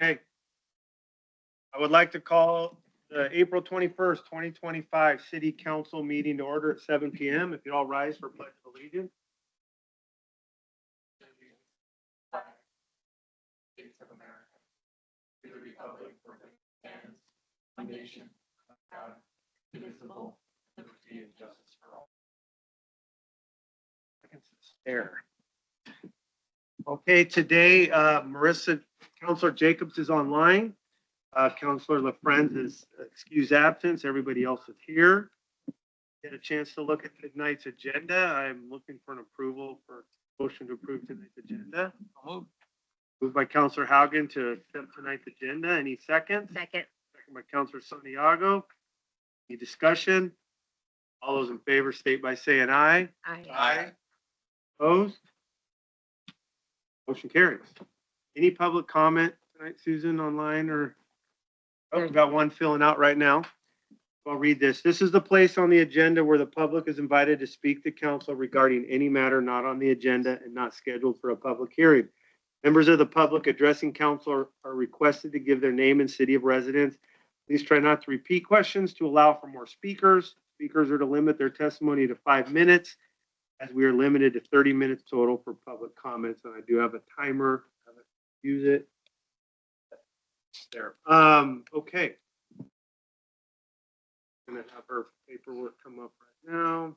Okay. I would like to call the April 21st, 2025 City Council meeting to order at 7 PM. If you'd all rise for pledge of allegiance. States of America, to the republic for which it stands, one nation, under God, indivisible, liberty and justice for all. There. Okay, today, Counselor Jacobs is online. Counselor LaFrenz is excused absence. Everybody else is here. Get a chance to look at tonight's agenda. I'm looking for an approval for motion to approve tonight's agenda. Moved by Counselor Haugen to accept tonight's agenda. Any seconds? Second. Second by Counselor Santiago. Any discussion? All those in favor state by saying aye. Aye. Opposed? Motion carries. Any public comment tonight, Susan, online or? Oh, we've got one filling out right now. I'll read this. This is the place on the agenda where the public is invited to speak to council regarding any matter not on the agenda and not scheduled for a public hearing. Members of the public addressing council are requested to give their name and city of residence. Please try not to repeat questions to allow for more speakers. Speakers are to limit their testimony to 5 minutes, as we are limited to 30 minutes total for public comments. And I do have a timer. Use it. There. Okay. Gonna have her paperwork come up right now.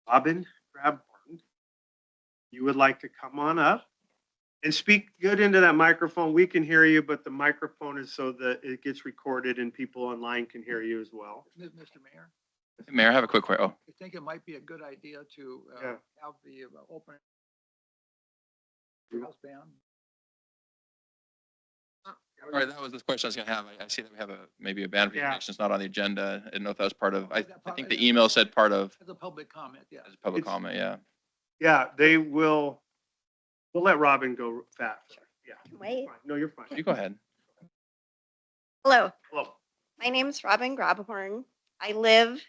Robin Grabhorn, you would like to come on up and speak good into that microphone. We can hear you, but the microphone is so that it gets recorded and people online can hear you as well. Mr. Mayor, Mayor, I have a quick question. I think it might be a good idea to Yeah. have the open house band. All right, that was the question I was gonna have. I see that we have maybe a band Yeah. presentation. It's not on the agenda. I didn't know if that was part of, I Is that part- think the email said part of, As a public comment, yeah. as a public It's- comment, yeah. Yeah, they will. We'll let Robin go fast. Yeah. Wait. Fine. No, you're fine. You go ahead. Hello, Hello. my name's Robin Grabhorn. I live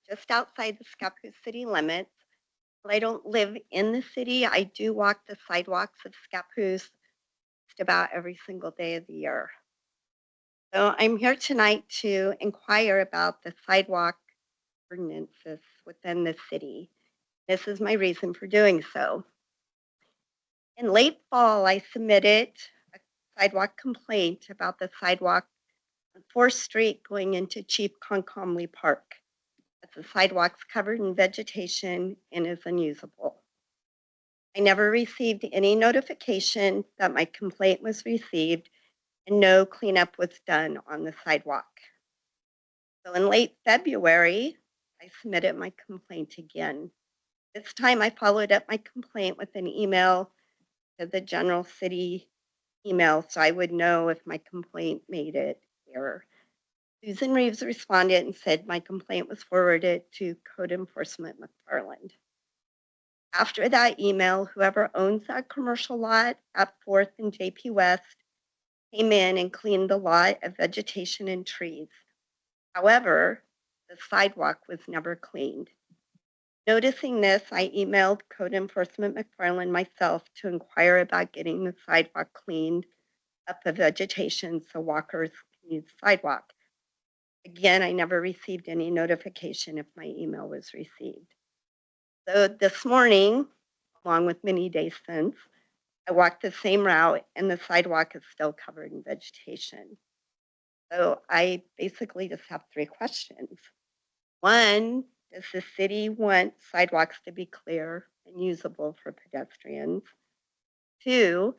just outside the Scappoose city limits. But I don't live in the city. I do walk the sidewalks of Scappoose just about every single day of the year. So I'm here tonight to inquire about the sidewalk ordinances within the city. This is my reason for doing so. In late fall, I submitted a sidewalk complaint about the sidewalk on 4th Street going into Chief Concomly Park. The sidewalk's covered in vegetation and is unusable. I never received any notification that my complaint was received and no cleanup was done on the sidewalk. So in late February, I submitted my complaint again. This time I followed up my complaint with an email to the general city email so I would know if my complaint made it here. Susan Reeves responded and said my complaint was forwarded to Code Enforcement McFarland. After that email, whoever owns that commercial lot at 4th and JP West came in and cleaned the lot of vegetation and trees. However, the sidewalk was never cleaned. Noticing this, I emailed Code Enforcement McFarland myself to inquire about getting the sidewalk cleaned up the vegetation so walkers can use the sidewalk. Again, I never received any notification if my email was received. So this morning, along with many days since, I walked the same route and the sidewalk is still covered in vegetation. So I basically just have 3 questions. One, does the city want sidewalks to be clear and usable for pedestrians? 2,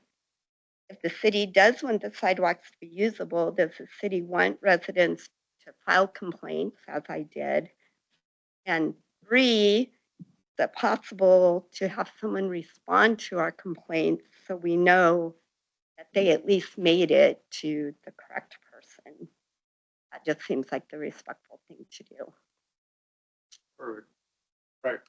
if the city does want the sidewalks to be usable, does the city want residents to file complaints, as I did? And 3, is it possible to have someone respond to our complaints so we know that they at least made it to the correct person? That just seems like the respectful thing to do. Perfect. Right.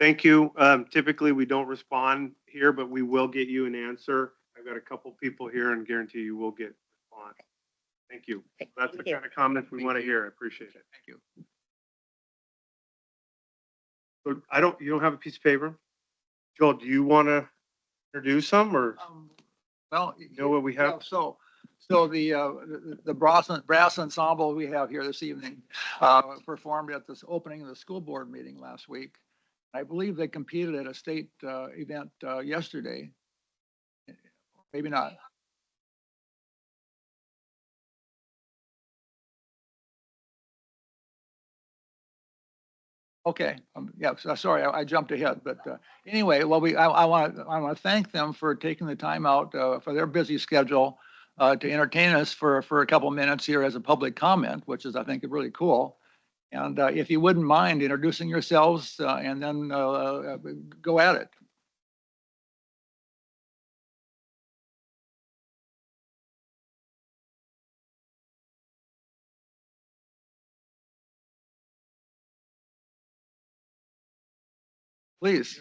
Thank you. Typically, we don't respond here, but we will get you an answer. I've got a couple people here and guarantee you will get a response. Thank you. Okay, That's the thank you. kind of comments we want to hear. I appreciate it. Thank you. But you don't have a piece of paper? Joel, do you want to introduce them or Well, know what we have? yeah, so the brass ensemble we have here this evening performed at this opening of the school board meeting last week. I believe they competed at a state event yesterday. Maybe not. Okay, yeah, sorry, I jumped ahead, but anyway, well, I want to thank them for taking the time out for their busy schedule to entertain us for a couple minutes here as a public comment, which is, I think, really cool. And if you wouldn't mind introducing yourselves and then go at it. Please.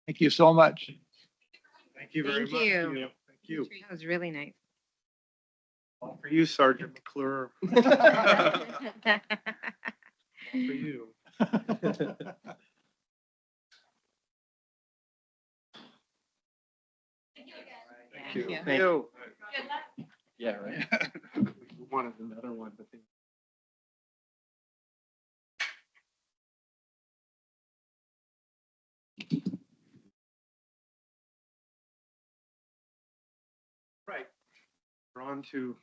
Thank you so much. Thank you very Thank much. you. Thank you. That was really nice. All for you, Sergeant McClure. All for you. Thank you. Yeah. Thank you. Yeah, right. We wanted another one, but they. Right. We're on to,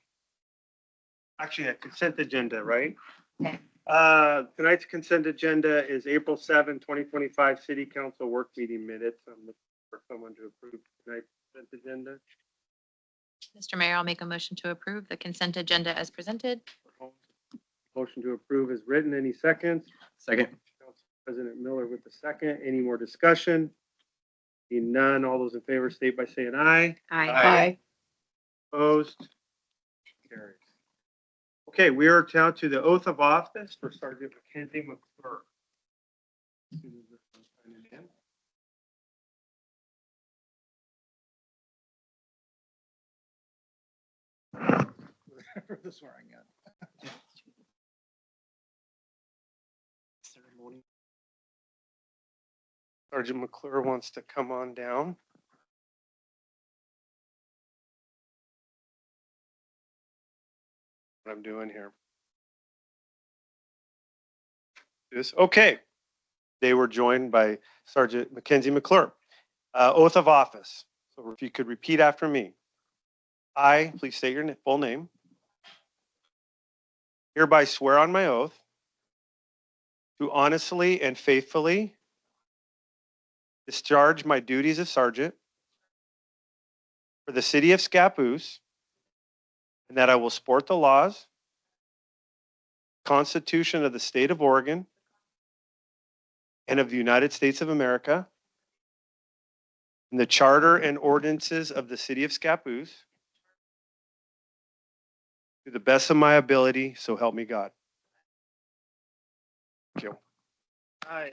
actually, a consent agenda, right? Okay. Tonight's consent agenda is April 7, 2025 City Council Work Meeting Minutes. I'm looking for someone to approve tonight's consent agenda. Mr. Mayor, I'll make a motion to approve the consent agenda as presented. Motion to approve is written. Any seconds? Second. Council President Miller with the second. Any more discussion? Seeing none, all those in favor state by saying aye. Aye. Opposed? Carries. Okay, we are down to the oath of office for Sergeant Mackenzie McClure. For the swearing in. Ceremony. Sergeant McClure wants to come on down. What I'm doing here. Okay. They were joined by Sergeant Mackenzie McClure. Oath of office. So if you could repeat after me. I, please state your full name. Hereby swear on my oath to honestly and faithfully discharge my duties of sergeant for the city of Scappoose, and that I will support the laws, Constitution of the state of Oregon, and of the United States of America, and the charter and ordinances of the city of Scappoose, to the best of my ability, so help me God. Thank you. Hi.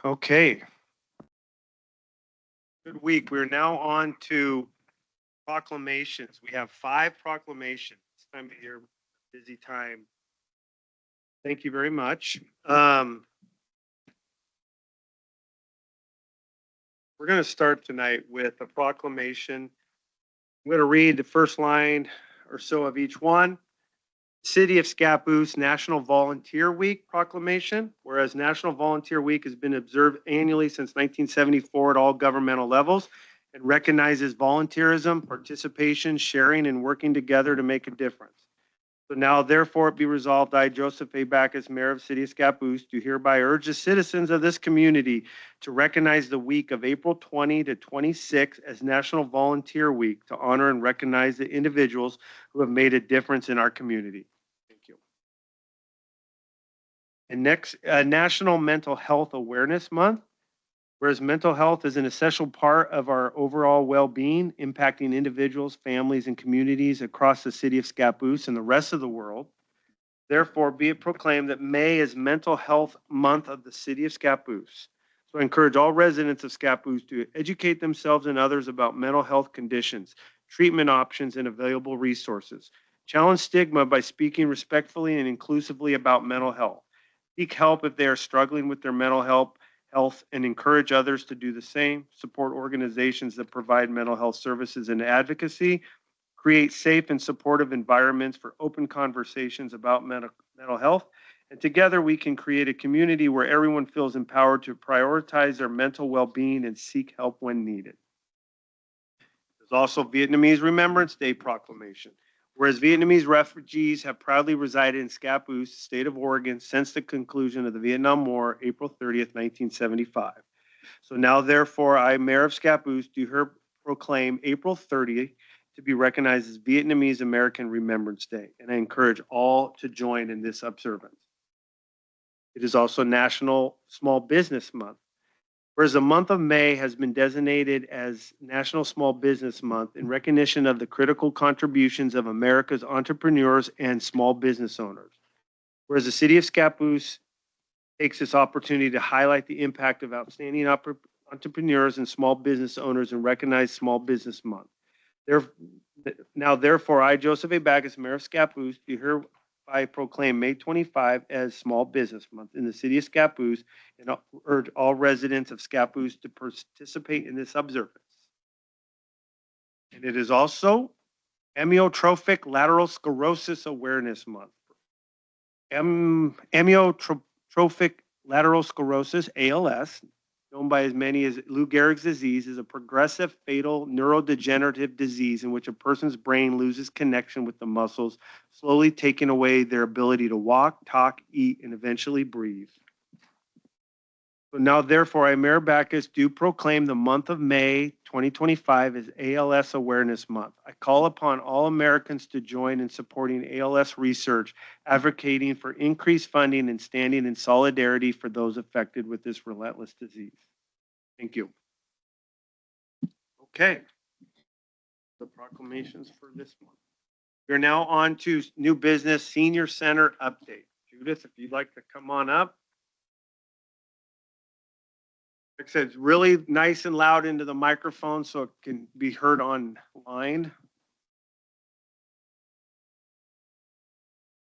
Okay. Good week. We're now on to proclamations. We have 5 proclamations. This time of year, busy time. Thank you very much. We're going to start tonight with a proclamation. I'm going to read the first line or so of each one. City of Scappoose National Volunteer Week proclamation. Whereas National Volunteer Week has been observed annually since 1974 at all governmental levels and recognizes volunteerism, participation, sharing, and working together to make a difference. So now therefore it be resolved, I, Joseph A. Backus, Mayor of the City of Scappoose, do hereby urge the citizens of this community to recognize the week of April 20 to 26 as National Volunteer Week to honor and recognize the individuals who have made a difference in our community. Thank you. And next, National Mental Health Awareness Month. Whereas mental health is an essential part of our overall well-being, impacting individuals, families, and communities across the city of Scappoose and the rest of the world. Therefore, be it proclaimed that May is Mental Health Month of the city of Scappoose. So I encourage all residents of Scappoose to educate themselves and others about mental health conditions, treatment options, and available resources. Challenge stigma by speaking respectfully and inclusively about mental health. Seek help if they are struggling with their mental health, and encourage others to do the same. Support organizations that provide mental health services and advocacy. Create safe and supportive environments for open conversations about mental health. And together we can create a community where everyone feels empowered to prioritize their mental well-being and seek help when needed. There's also Vietnamese Remembrance Day proclamation. Whereas Vietnamese refugees have proudly resided in Scappoose, state of Oregon, since the conclusion of the Vietnam War, April 30th, 1975. So now, therefore, I, Mayor of Scappoose, do proclaim April 30th to be recognized as Vietnamese American Remembrance Day, and I encourage all to join in this observance. It is also National Small Business Month. Whereas the month of May has been designated as National Small Business Month in recognition of the critical contributions of America's entrepreneurs and small business owners. Whereas the city of Scappoose takes this opportunity to highlight the impact of outstanding entrepreneurs and small business owners and recognize Small Business Month. Therefore, I, Joseph A. Backus, Mayor of Scappoose, do hereby proclaim May 25 as Small Business Month in the city of Scappoose and urge all residents of Scappoose to participate in this observance. And it is also Amyotrophic Lateral Sclerosis Awareness Month. Amyotrophic lateral sclerosis, ALS, known by as many as Lou Gehrig's disease, is a progressive fatal neurodegenerative disease in which a person's brain loses connection with the muscles, slowly taking away their ability to walk, talk, eat, and eventually breathe. So now, therefore, I, Mayor Backus, do proclaim the month of May 2025 as ALS Awareness Month. I call upon all Americans to join in supporting ALS research, advocating for increased funding and standing in solidarity for those affected with this relentless disease. Thank you. Okay. The proclamations for this month. We're now on to new business senior center update. Judith, if you'd like to come on up. Like I said, it's really nice and loud into the microphone so it can be heard online.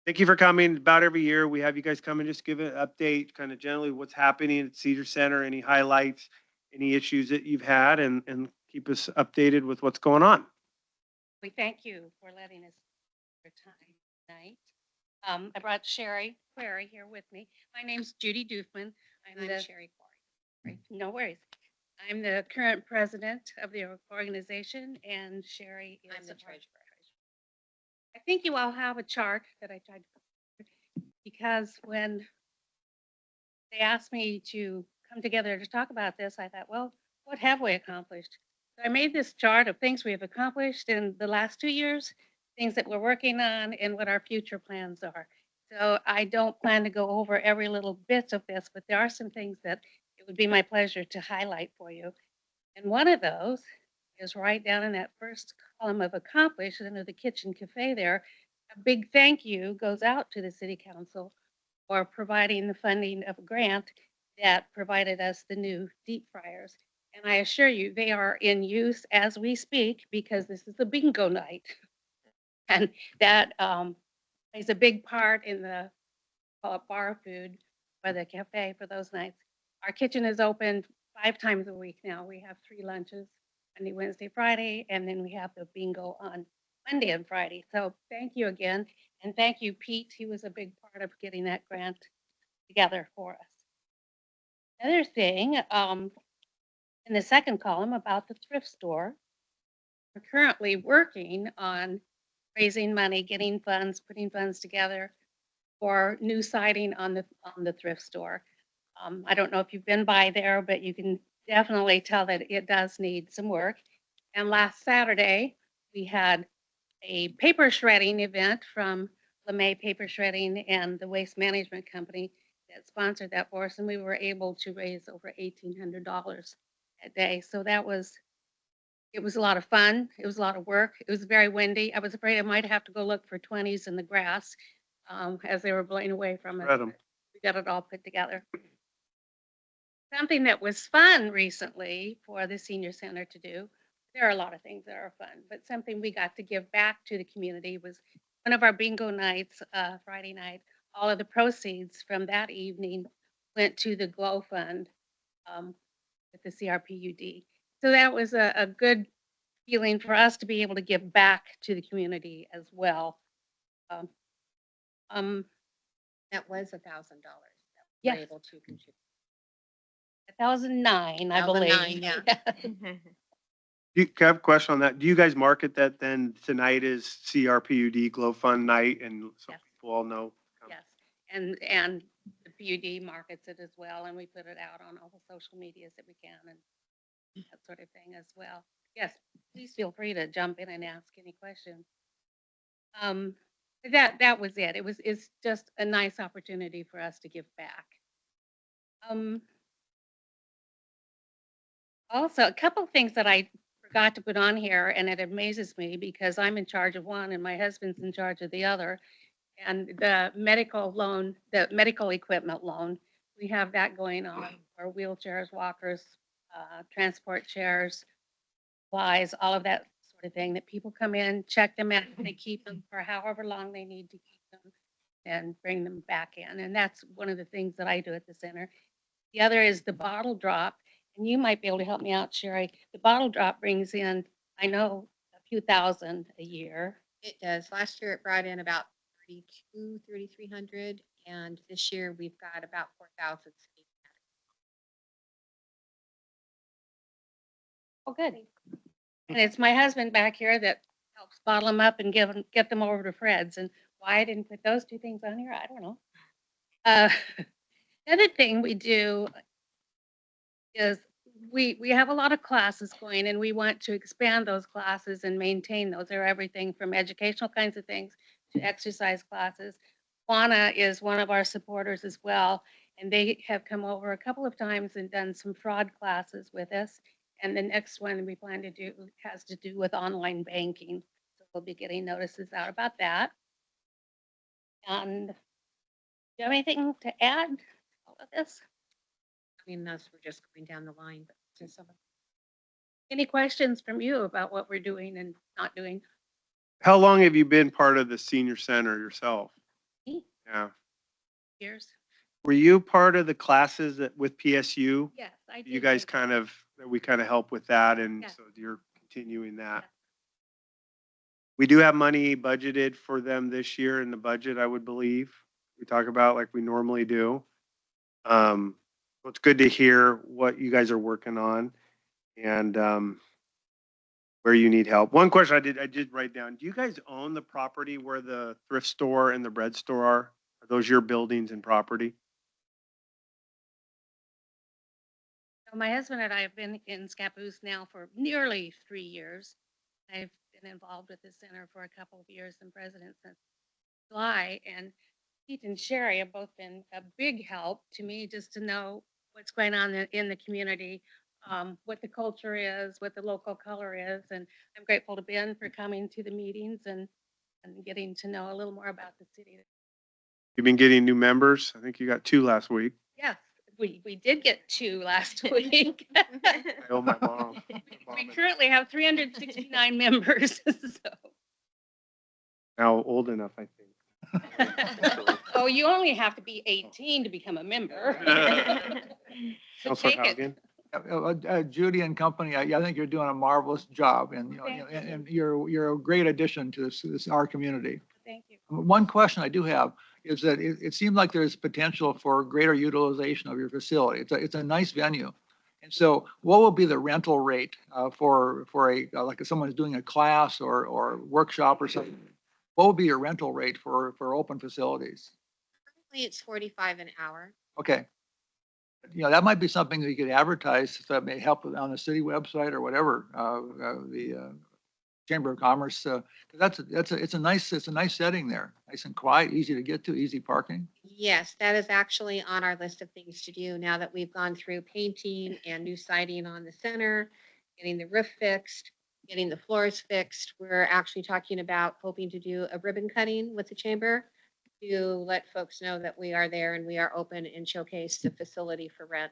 Thank you for coming. About every year, we have you guys come and just give an update, kind of generally what's happening at Cedar Center, any highlights, any issues that you've had, and keep us updated with what's going on. We thank you for letting us your time tonight. I brought Sherry Query here with me. My name's Judy Doofman. I'm Sherry Query. No worries. I'm the current president of the organization, and Sherry is I'm the treasurer. I think you all have a chart that I tried to, because when they asked me to come together to talk about this, I thought, well, what have we accomplished? So I made this chart of things we have accomplished in the last 2 years, things that we're working on, and what our future plans are. So I don't plan to go over every little bit of this, but there are some things that it would be my pleasure to highlight for you. And one of those is right down in that first column of accomplished under the kitchen cafe there. A big thank you goes out to the city council for providing the funding of a grant that provided us the new deep fryers. And I assure you, they are in use as we speak because this is a bingo night. And that plays a big part in the bar food or the cafe for those nights. Our kitchen is open 5 times a week now. We have 3 lunches, Monday, Wednesday, Friday, and then we have the bingo on Monday and Friday. So thank you again. And thank you, Pete. He was a big part of getting that grant together for us. Another thing, in the second column about the thrift store, we're currently working on raising money, getting funds, putting funds together for new siding on the thrift store. I don't know if you've been by there, but you can definitely tell that it does need some work. And last Saturday, we had a paper shredding event from LeMay Paper Shredding and the Waste Management Company that sponsored that for us, and we were able to raise over $1,800 that day. So it was a lot of fun. It was a lot of work. It was very windy. I was afraid I might have to go look for 20s in the grass as they were blowing away from us. Spread 'em. We got it all put together. Something that was fun recently for the senior center to do. There are a lot of things that are fun, but something we got to give back to the community was one of our bingo nights, Friday night. All of the proceeds from that evening went to the Glow Fund with the CRPUD. So that was a good feeling for us to be able to give back to the community as well. Um, um, That was $1,000 that we Yes. were able to contribute. 1,009, I 1,009, believe. yeah. I have a question on that. Do you guys market that then tonight is CRPUD Glow Fund night and so Yes. people all know? Yes, and the PUD markets it as well, and we put it out on all the social medias that we can and that sort of thing as well. Yes, please feel free to jump in and ask any questions. That was it. It's just a nice opportunity for us to give back. Also, a couple of things that I forgot to put on here, and it amazes me because I'm in charge of one and my husband's in charge of the other. And the medical loan, the medical equipment loan, we have that going on for wheelchairs, walkers, transport chairs, supplies, all of that sort of thing, that people come in, check them out, and they keep them for however long they need to keep them and bring them back in. And that's one of the things that I do at the center. The other is the bottle drop, and you might be able to help me out, Sherry. The bottle drop brings in, I know, a few thousand a year. It does. Last year it brought in about 3,300, and this year we've got about 4,000. Oh, good. And it's my husband back here that helps bottle them up and get them over to Fred's. And why I didn't put those two things on here, I don't know. The other thing we do is we have a lot of classes going, and we want to expand those classes and maintain those. They're everything from educational kinds of things to exercise classes. Juana is one of our supporters as well, and they have come over a couple of times and done some fraud classes with us. And the next one we plan to do has to do with online banking. So we'll be getting notices out about that. And do you have anything to add to all of this? I mean, those were just going down the line, but just some. Any questions from you about what we're doing and not doing? How long have you been part of the senior center yourself? Me? Yeah. Years? Were you part of the classes with PSU? Yes, I did. You guys do. we kind of help with that, and Yeah. so you're continuing that. Yeah. We do have money budgeted for them this year in the budget, I would believe. We talk about like we normally do. So it's good to hear what you guys are working on and where you need help. One question I did write down. Do you guys own the property where the thrift store and the bread store are? Are those your buildings and property? So my husband and I have been in Scappoose now for nearly 3 years. I've been involved with the center for a couple of years and president since July. And Pete and Sherry have both been a big help to me just to know what's going on in the community, what the culture is, what the local color is. And I'm grateful to Ben for coming to the meetings and getting to know a little more about the city. You've been getting new members. I think you got 2 last week. Yes, we did get 2 last week. I owe my mom. We currently have 369 members, so. Now old enough, I think. Oh, you only have to be 18 to become a member. So Counselor take it. Haugen? Judy and company, I think you're doing a marvelous job and, Thank you. and you're a great addition to this, our community. Thank you. One question I do have is that it seems like there's potential for greater utilization of your facility. It's a nice venue. And so what will be the rental rate for like if someone's doing a class or workshop or something? What would be your rental rate for open facilities? Currently, it's 45 an hour. Okay. That might be something that you could advertise that may help on the city website or whatever, the Chamber of Commerce. 'Cause it's a nice setting there, nice and quiet, easy to get to, easy parking. Yes, that is actually on our list of things to do now that we've gone through painting and new siding on the center, getting the roof fixed, getting the floors fixed. We're actually talking about hoping to do a ribbon cutting with the chamber to let folks know that we are there and we are open and showcase the facility for rent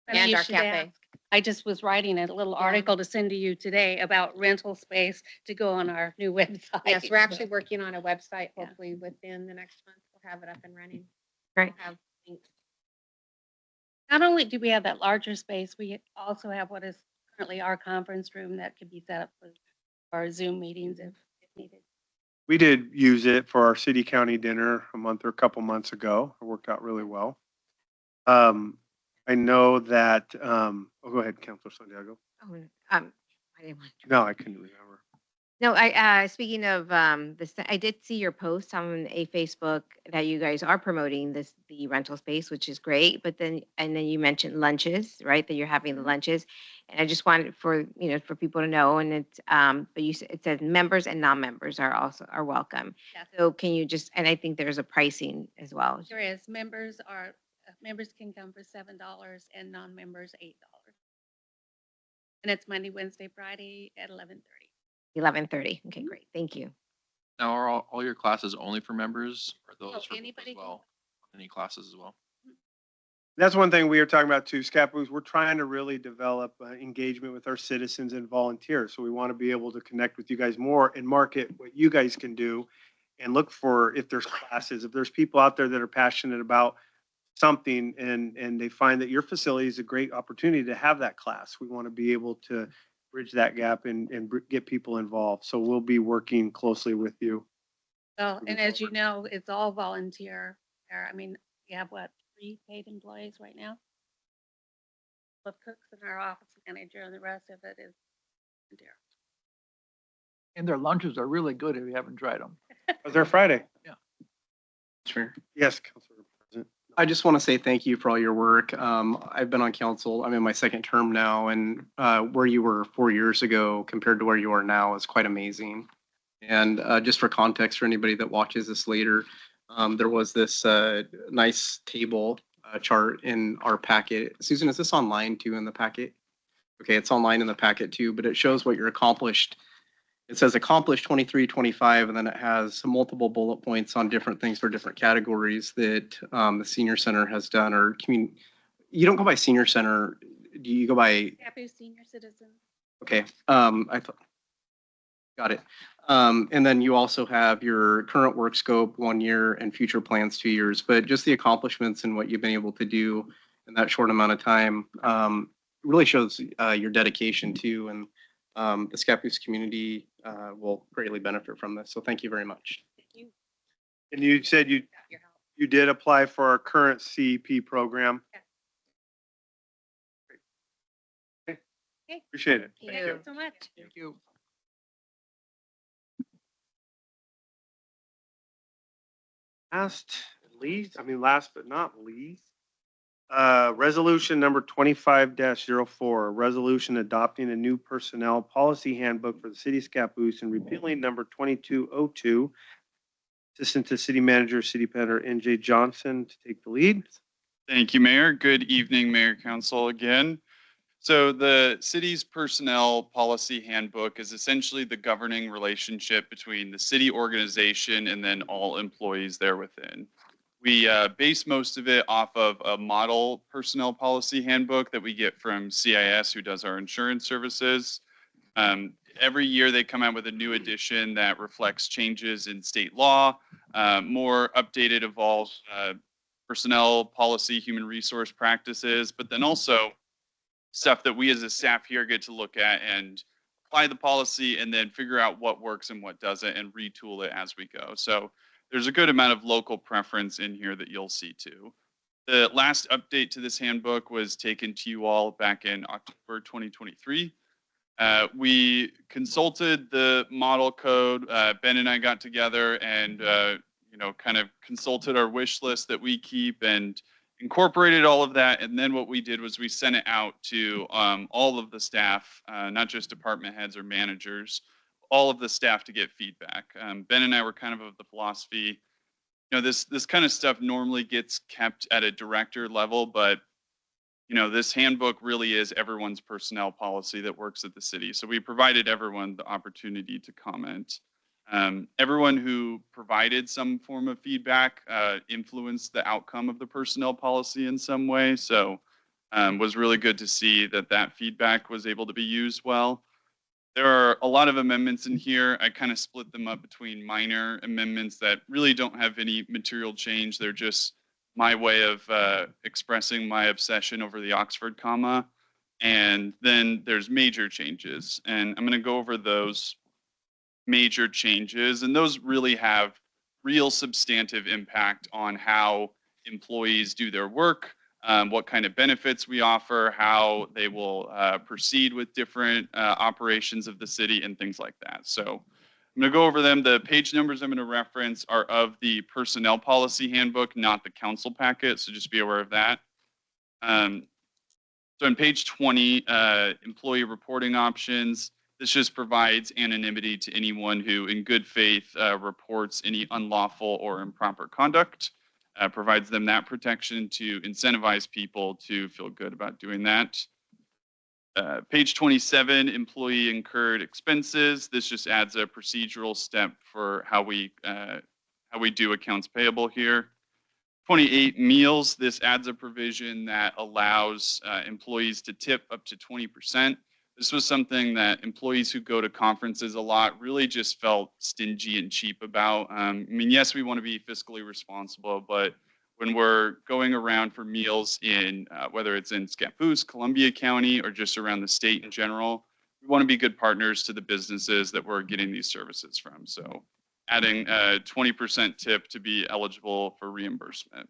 Funny and you our should cafe. ask. I just was writing a little Yeah. article to send to you today about rental space to go on our new website. Yes, we're actually working on a website. Yeah. Hopefully within the next month, we'll have it up and running. Great. We'll have links. Not only do we have that larger space, we also have what is currently our conference room that could be set up for our Zoom meetings if needed. We did use it for our city county dinner a month or a couple months ago. It worked out really well. I know that, go ahead, Councilor Santiago. Oh, I didn't want to. No, I couldn't remember. No, speaking of, this, I did see your post on a Facebook that you guys are promoting the rental space, which is great, but then you mentioned lunches, right? That you're having the lunches. And I just wanted for people to know, and it's, but it says members and non-members are welcome. Yes. So can you and I think there's a pricing as well. There is, members can come for $7 and non-members $8. And it's Monday, Wednesday, Friday at 11:30. 11:30. Okay, great. Thank you. Now, are all your classes only for members or those Oh, for people anybody as can- well? Any classes as well? That's one thing we are talking about too, Scappoose. We're trying to really develop engagement with our citizens and volunteers. So we want to be able to connect with you guys more and market what you guys can do and look for if there's classes, if there's people out there that are passionate about something and they find that your facility is a great opportunity to have that class. We want to be able to bridge that gap and get people involved. So we'll be working closely with you. Well, Moving and as you forward. know, it's all volunteer. I mean, we have 3 paid employees right now? Of cooks and our office manager, and the rest of it is volunteer. And their lunches are really good if you haven't tried them. Was there Friday? Sure. Yes, Councilor President. I just want to say thank you for all your work. I've been on council, I'm in my second term now, and where you were 4 years ago compared to where you are now is quite amazing. And just for context for anybody that watches this later, there was this nice table chart in our packet. Susan, is this online too in the packet? Okay, it's online in the packet too, but it shows what you're accomplished. It says accomplished 23, 25, and then it has multiple bullet points on different things for different categories that the senior center has done or community. You don't go by senior center. Do you go by? Happy senior citizen. Okay, I thought. Got it. And then you also have your current work scope 1 year and future plans 2 years, but just the accomplishments and what you've been able to do in that short amount of time really shows your dedication to, and the Scappoose community will greatly benefit from this. So thank you very much. Thank you. And you said Your help. you did apply for our current CEP program. Yeah. Okay. Okay. Appreciate it. Thank Thank you. you so much. Thank you. Last but not least, resolution number 25-04, resolution adopting a new personnel policy handbook for the city of Scappoose and repealing number 2202. Assistant to City Manager, City Planner NJ Johnson to take the lead. Thank you, Mayor. Good evening, Mayor Council again. So the city's personnel policy handbook is essentially the governing relationship between the city organization and then all employees there within. We base most of it off of a model personnel policy handbook that we get from CIS, who does our insurance services. Every year they come out with a new edition that reflects changes in state law, more updated, evolved personnel policy, human resource practices, but then also stuff that we as a staff here get to look at and apply the policy and then figure out what works and what doesn't and retool it as we go. So there's a good amount of local preference in here that you'll see too. The last update to this handbook was taken to you all back in October 2023. We consulted the model code. Ben and I got together and kind of consulted our wish list that we keep and incorporated all of that. And then what we did was we sent it out to all of the staff, not just department heads or managers, all of the staff to get feedback. Ben and I were kind of the philosophy, this kind of stuff normally gets kept at a director level, but this handbook really is everyone's personnel policy that works at the city. So we provided everyone the opportunity to comment. Everyone who provided some form of feedback influenced the outcome of the personnel policy in some way. So was really good to see that feedback was able to be used well. There are a lot of amendments in here. I kind of split them up between minor amendments that really don't have any material change. They're just my way of expressing my obsession over the Oxford comma. And then there's major changes. And I'm going to go over those major changes. And those really have real substantive impact on how employees do their work, what kind of benefits we offer, how they will proceed with different operations of the city and things like that. So I'm going to go over them. The page numbers I'm going to reference are of the personnel policy handbook, not the council packet. So just be aware of that. So on page 20, employee reporting options, this just provides anonymity to anyone who in good faith reports any unlawful or improper conduct. Provides them that protection to incentivize people to feel good about doing that. Page 27, employee incurred expenses. This just adds a procedural step for how we do accounts payable here. 28, meals. This adds a provision that allows employees to tip up to 20%. This was something that employees who go to conferences a lot really just felt stingy and cheap about. Yes, we want to be fiscally responsible, but when we're going around for meals in, whether it's in Scappoose, Columbia County, or just around the state in general, we want to be good partners to the businesses that we're getting these services from. So adding a 20% tip to be eligible for reimbursement.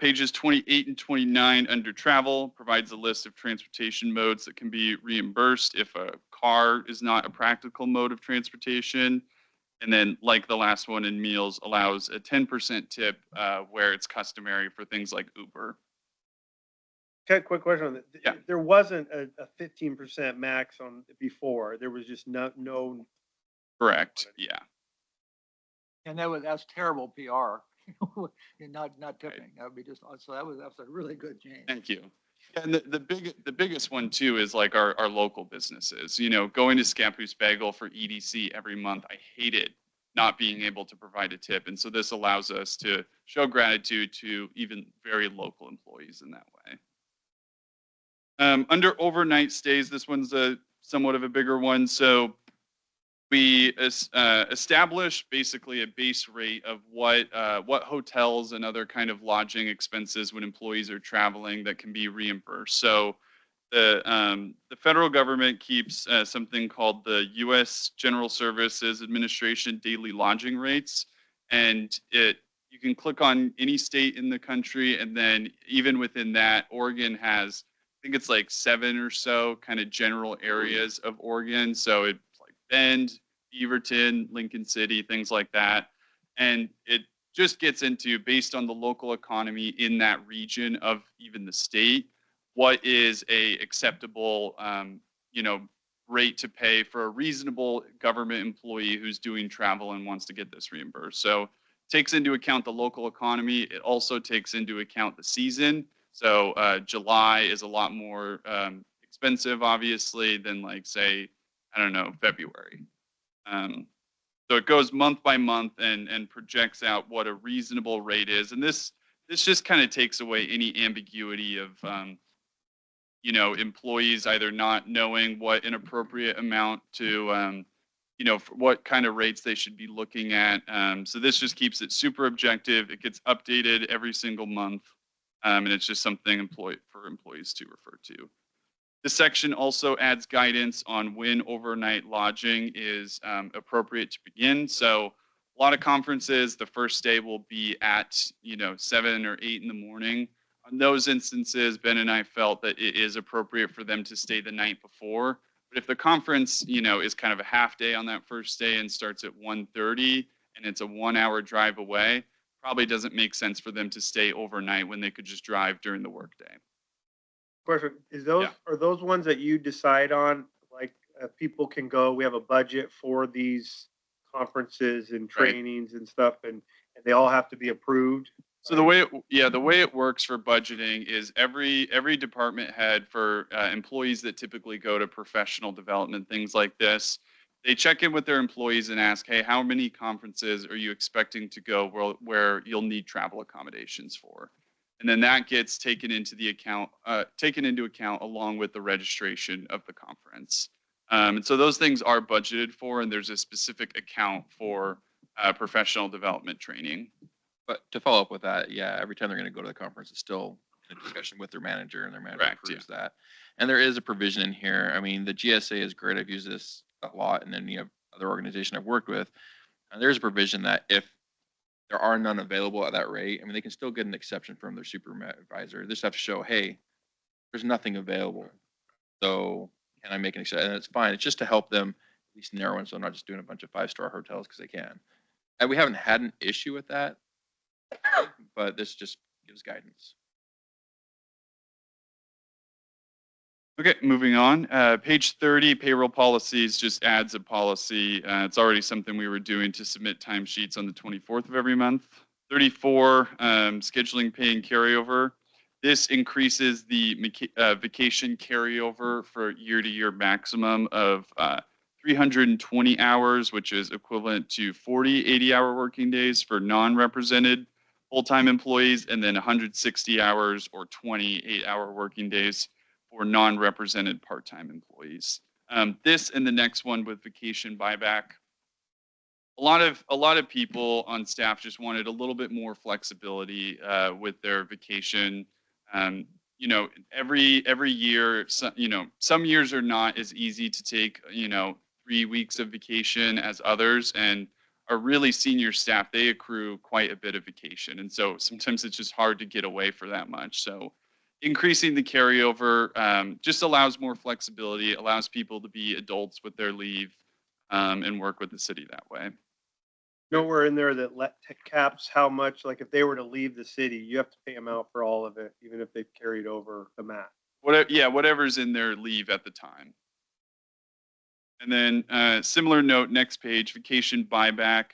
Pages 28 and 29 under travel provides a list of transportation modes that can be reimbursed if a car is not a practical mode of transportation. And then like the last one in meals allows a 10% tip where it's customary for things like Uber. Okay, quick question on that. Yeah. There wasn't a 15% max on before. There was just no. Correct, yeah. And that's terrible PR. You're not tipping. That would be just, so that's a really good change. Thank you. And the biggest one too is like our local businesses. Going to Scappoose Bagel for EDC every month, I hated not being able to provide a tip. And so this allows us to show gratitude to even very local employees in that way. Under overnight stays, this one's somewhat of a bigger one. So we established basically a base rate of what hotels and other kind of lodging expenses when employees are traveling that can be reimbursed. So the federal government keeps something called the U.S. General Services Administration daily lodging rates, and you can click on any state in the country, and then even within that, Oregon has, I think it's like 7 or so kind of general areas of Oregon. So it's like Bend, Beaverton, Lincoln City, things like that. And it just gets into, based on the local economy in that region of even the state, what is a acceptable, rate to pay for a reasonable government employee who's doing travel and wants to get this reimbursed. So it takes into account the local economy. It also takes into account the season. So July is a lot more expensive, obviously, than like, say, I don't know, February. So it goes month by month and projects out what a reasonable rate is. And this just kind of takes away any ambiguity of, employees either not knowing what an appropriate amount to, for what kind of rates they should be looking at. So this just keeps it super objective. It gets updated every single month. And it's just something for employees to refer to. This section also adds guidance on when overnight lodging is appropriate to begin. So a lot of conferences, the first day will be at 7 or 8 in the morning. On those instances, Ben and I felt that it is appropriate for them to stay the night before. But if the conference, is kind of a half day on that first day and starts at 1:30 and it's a 1-hour drive away, probably doesn't make sense for them to stay overnight when they could just drive during the workday. Question, Yeah. are those ones that you decide on, like, people can go, we have a budget for these conferences and Right. trainings and stuff, and they all have to be approved? So the way it works for budgeting is every department head for employees that typically go to professional development, things like this, they check in with their employees and ask, hey, how many conferences are you expecting to go where you'll need travel accommodations for? And then that gets taken into account along with the registration of the conference. And so those things are budgeted for, and there's a specific account for professional development training. But to follow up with that, yeah, every time they're going to go to the conference, it's still in a discussion with their manager, and their manager Correct, yeah. approves that. And there is a provision in here. I mean, the GSA is great. I've used this a lot, and then you have other organization I've worked with. And there's a provision that if there are none available at that rate, I mean, they can still get an exception from their supervisor. They just have to show, hey, there's nothing available. So can I make an exception? And it's fine. It's just to help them at least narrow in, so I'm not just doing a bunch of 5-star hotels because they can. And we haven't had an issue with that, but this just gives guidance. Okay, moving on. Page 30, payroll policies, just adds a policy. It's already something we were doing to submit timesheets on the 24th of every month. 34, scheduling pay and carryover. This increases the vacation carryover for year-to-year maximum of 320 hours, which is equivalent to 40 80-hour working days for non-represented full-time employees, and then 160 hours or 20 8-hour working days for non-represented part-time employees. This and the next one with vacation buyback. A lot of people on staff just wanted a little bit more flexibility with their vacation. Every year, some years are not as easy to take 3 weeks of vacation as others, and our really senior staff, they accrue quite a bit of vacation, and so sometimes it's just hard to get away for that much. So increasing the carryover just allows more flexibility, allows people to be adults with their leave, and work with the city that way. Nowhere in there that caps how much, like if they were to leave the city, you have to pay them out for all of it, even if they've carried over the max. Whatever's in their leave at the time. And then similar note, next page, vacation buyback.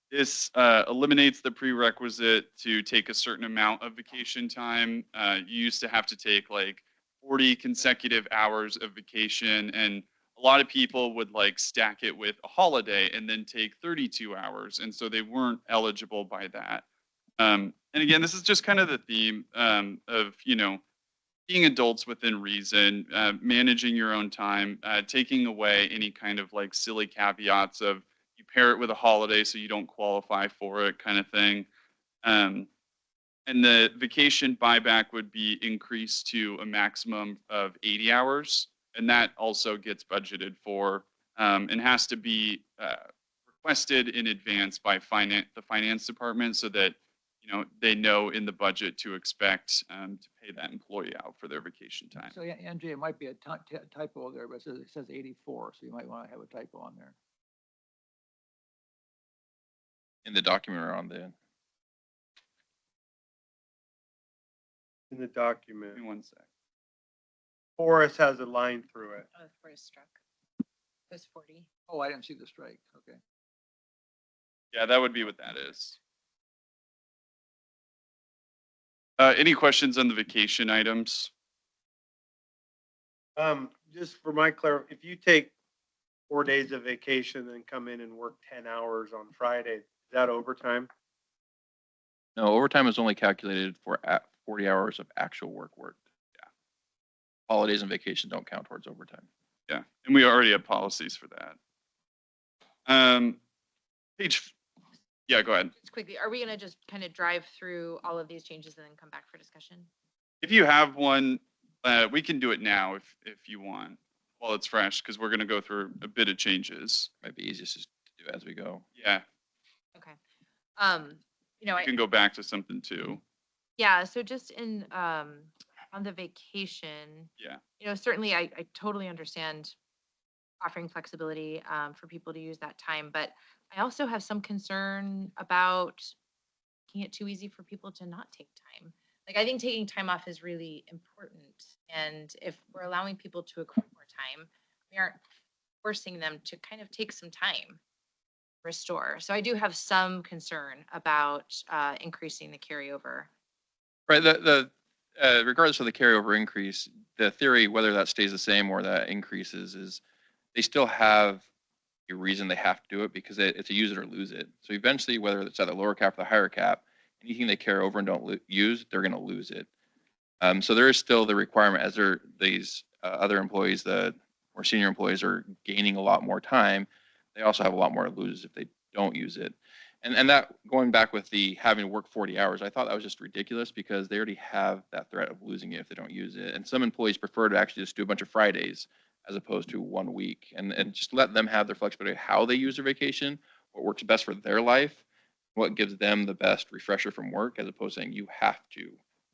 This eliminates the prerequisite to take a certain amount of vacation time. You used to have to take like 40 consecutive hours of vacation, and a lot of people would like stack it with a holiday and then take 32 hours, and so they weren't eligible by that. And again, this is just kind of the theme of being adults within reason, managing your own time, taking away any kind of like silly caveats of you pair it with a holiday so you don't qualify for it kind of thing. And the vacation buyback would be increased to a maximum of 80 hours. And that also gets budgeted for and has to be requested in advance by the finance department so that they know in the budget to expect to pay that employee out for their vacation time. So yeah, NJ, it might be a typo there, but it says 84, so you might want to have a typo on there. In the document or on the, In the document. Give me 1 sec. Forrest has a line through it. Oh, for a struck. It was 40. Oh, I didn't see the strike, okay. Yeah, that would be what that is. Any questions on the vacation items? Just for my if you take 4 days of vacation and come in and work 10 hours on Friday, is that overtime? no, overtime is only calculated for 40 hours of actual work worked. Yeah. Holidays and vacation don't count towards overtime. Yeah, and we already have policies for that. Yeah, go ahead. Just quickly, are we going to just kind of drive through all of these changes and then come back for discussion? If you have one, we can do it now if you want, while it's fresh, because we're gonna go through a bit of changes. Might be easiest just to do it as we go. Yeah, Okay. You know, we can go back to something too. yeah, so just on the vacation, Yeah. you know, certainly I totally understand offering flexibility for people to use that time, but I also have some concern about making it too easy for people to not take time. Like, I think taking time off is really important. And if we're allowing people to accrue more time, we aren't forcing them to kind of take some time, restore. So I do have some concern about increasing the carryover. Right, regardless of the carryover increase, the theory, whether that stays the same or that increases, is they still have a reason they have to do it because it's a use it or lose it. So eventually, whether it's at the lower cap or the higher cap, anything they carry over and don't use, they're gonna lose it. So there is still the requirement as these other employees, the more senior employees are gaining a lot more time. They also have a lot more to lose if they don't use it. And that going back with the having to work 40 hours, I thought that was just ridiculous because they already have that threat of losing it if they don't use it. And some employees prefer to actually just do a bunch of Fridays as opposed to 1 week and just let them have their flexibility how they use their vacation, what works best for their life, what gives them the best refresher from work, as opposed to saying you have to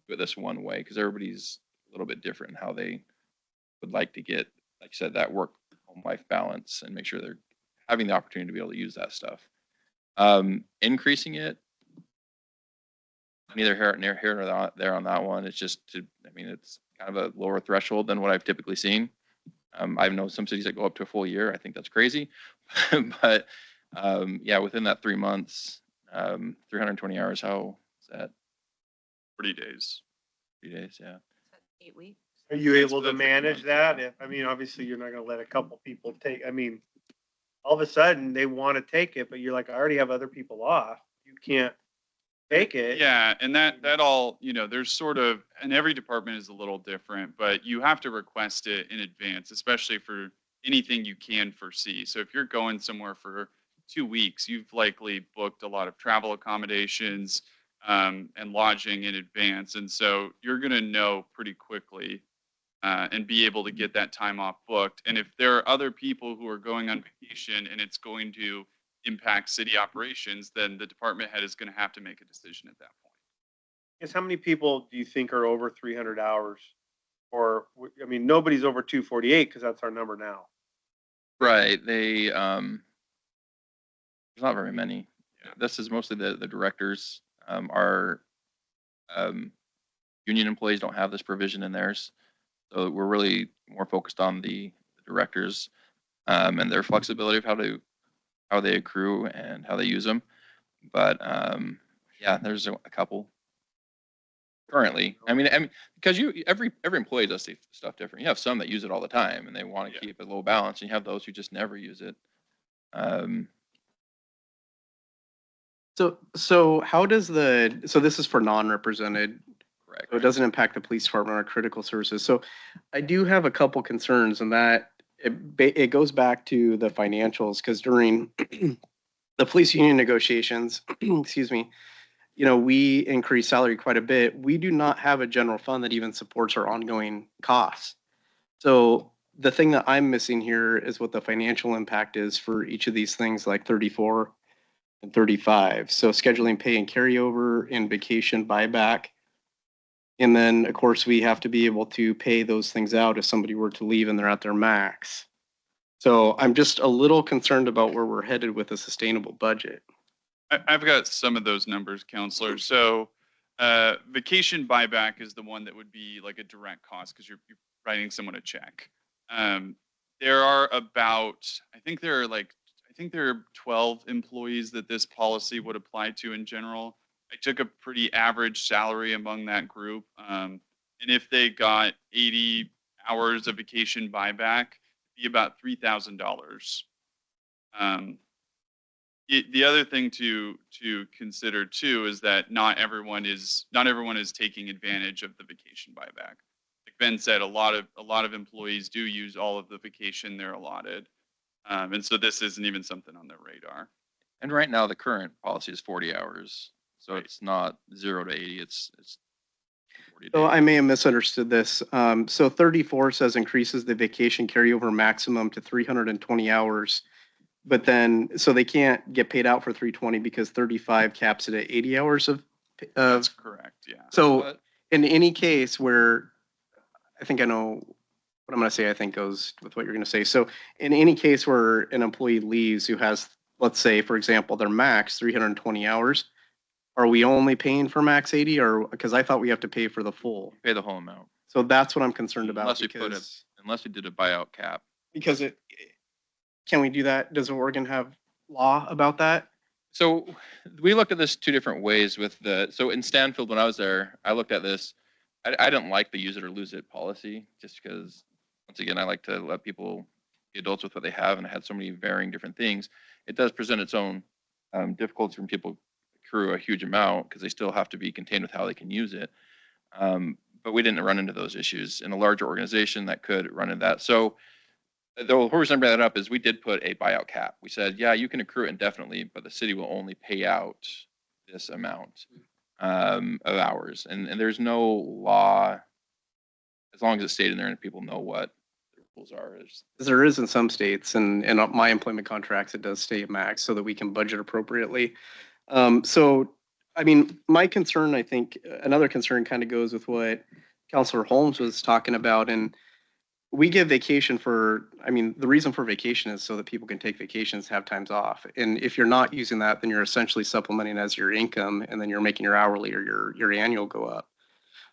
do it this one way because everybody's a little bit different in how they would like to get, like you said, that work home life balance and make sure they're having the opportunity to be able to use that stuff. Increasing it, neither here nor there on that one. It's just it's kind of a lower threshold than what I've typically seen. I know some cities that go up to a full year. I think that's crazy, but yeah, within that 3 months, 320 hours. How is that? 40 days. 3 days, yeah. Is that 8 weeks? Are you That's- able to that's a good manage one. that? Obviously, you're not gonna let a couple people take, all of a sudden, they wanna take it, but you're like, I already have other people off. You can't take it. Yeah, and that all, there's sort of, and every department is a little different, but you have to request it in advance, especially for anything you can foresee. So if you're going somewhere for 2 weeks, you've likely booked a lot of travel accommodations and lodging in advance, and so you're gonna know pretty quickly and be able to get that time off booked. And if there are other people who are going on vacation and it's going to impact city operations, then the department head is going to have to make a decision at that point. Guess how many people do you think are over 300 hours? Or, nobody's over 248 because that's our number now. Right. There's not very many. Yeah. This is mostly the directors. Our union employees don't have this provision in theirs. So we're really more focused on the directors and their flexibility of how they accrue and how they use them. But yeah, there's a couple currently. Because every employee does stuff different. You have some that use it all the time and they want to keep it low balance, and you have those who just never use it. So how does so this is for non-represented, Correct. so it doesn't impact the police department or critical services. So I do have a couple concerns, and that it goes back to the financials, because during the police union negotiations, excuse me, we increase salary quite a bit. We do not have a general fund that even supports our ongoing costs. So the thing that I'm missing here is what the financial impact is for each of these things, like 34 and 35. So scheduling pay and carryover and vacation buyback. And then, of course, we have to be able to pay those things out if somebody were to leave and they're at their max. So I'm just a little concerned about where we're headed with a sustainable budget. I've got some of those numbers, Counselor. So vacation buyback is the one that would be like a direct cost because you're writing someone a check. There are I think there are 12 employees that this policy would apply to in general. I took a pretty average salary among that group. And if they got 80 hours of vacation buyback, it'd be about $3,000. The other thing to consider too is that not everyone is taking advantage of the vacation buyback. Like Ben said, a lot of employees do use all of the vacation they're allotted. And so this isn't even something on their radar. And right now, the current policy is 40 hours. So Right. it's not 0 to 80. It's 40 So days. I may have misunderstood this. So 34 says increases the vacation carryover maximum to 320 hours. But then, so they can't get paid out for 320 because 35 caps it at 80 hours of, That's correct, yeah. so But- in any case where, I think I know what I'm gonna say, I think goes with what you're gonna say. So in any case where an employee leaves who has, let's say, for example, their max 320 hours, are we only paying for max 80 or, because I thought we have to pay for the full. Pay the whole amount. So that's what I'm concerned about Unless we put it- because, Unless we did a buyout cap. because it, can we do that? Does Oregon have law about that? So we looked at this two different ways with so in Stanfield, when I was there, I looked at this. I didn't like the use it or lose it policy just because, once again, I like to let people be adults with what they have, and I had so many varying different things. It does present its own difficulties when people accrue a huge amount because they still have to be contained with how they can use it. But we didn't run into those issues in a larger organization that could run into that. So the whole reason I bring that up is we did put a buyout cap. We said, yeah, you can accrue it indefinitely, but the city will only pay out this amount of hours. And there's no law, as long as it's stated in there and people know what the rules are. As there is in some states and in my employment contracts, it does stay at max so that we can budget appropriately. So, I mean, my concern, I think, another concern kind of goes with what Counselor Holmes was talking about. And we give vacation for, I mean, the reason for vacation is so that people can take vacations, have times off. And if you're not using that, then you're essentially supplementing as your income, and then you're making your hourly or your annual go up.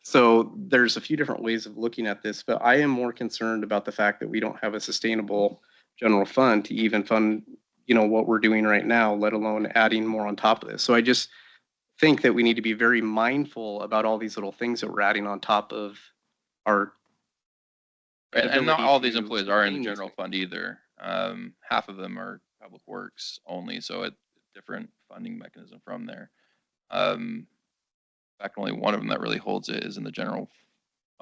So there's a few different ways of looking at this, but I am more concerned about the fact that we don't have a sustainable general fund to even fund, what we're doing right now, let alone adding more on top of this. So I just think that we need to be very mindful about all these little things that we're adding on top of our. And not ability all these to employees are in the sustain these general things. fund either. Half of them are public works only, so it's a different funding mechanism from there. In fact, only one of them that really holds it is in the general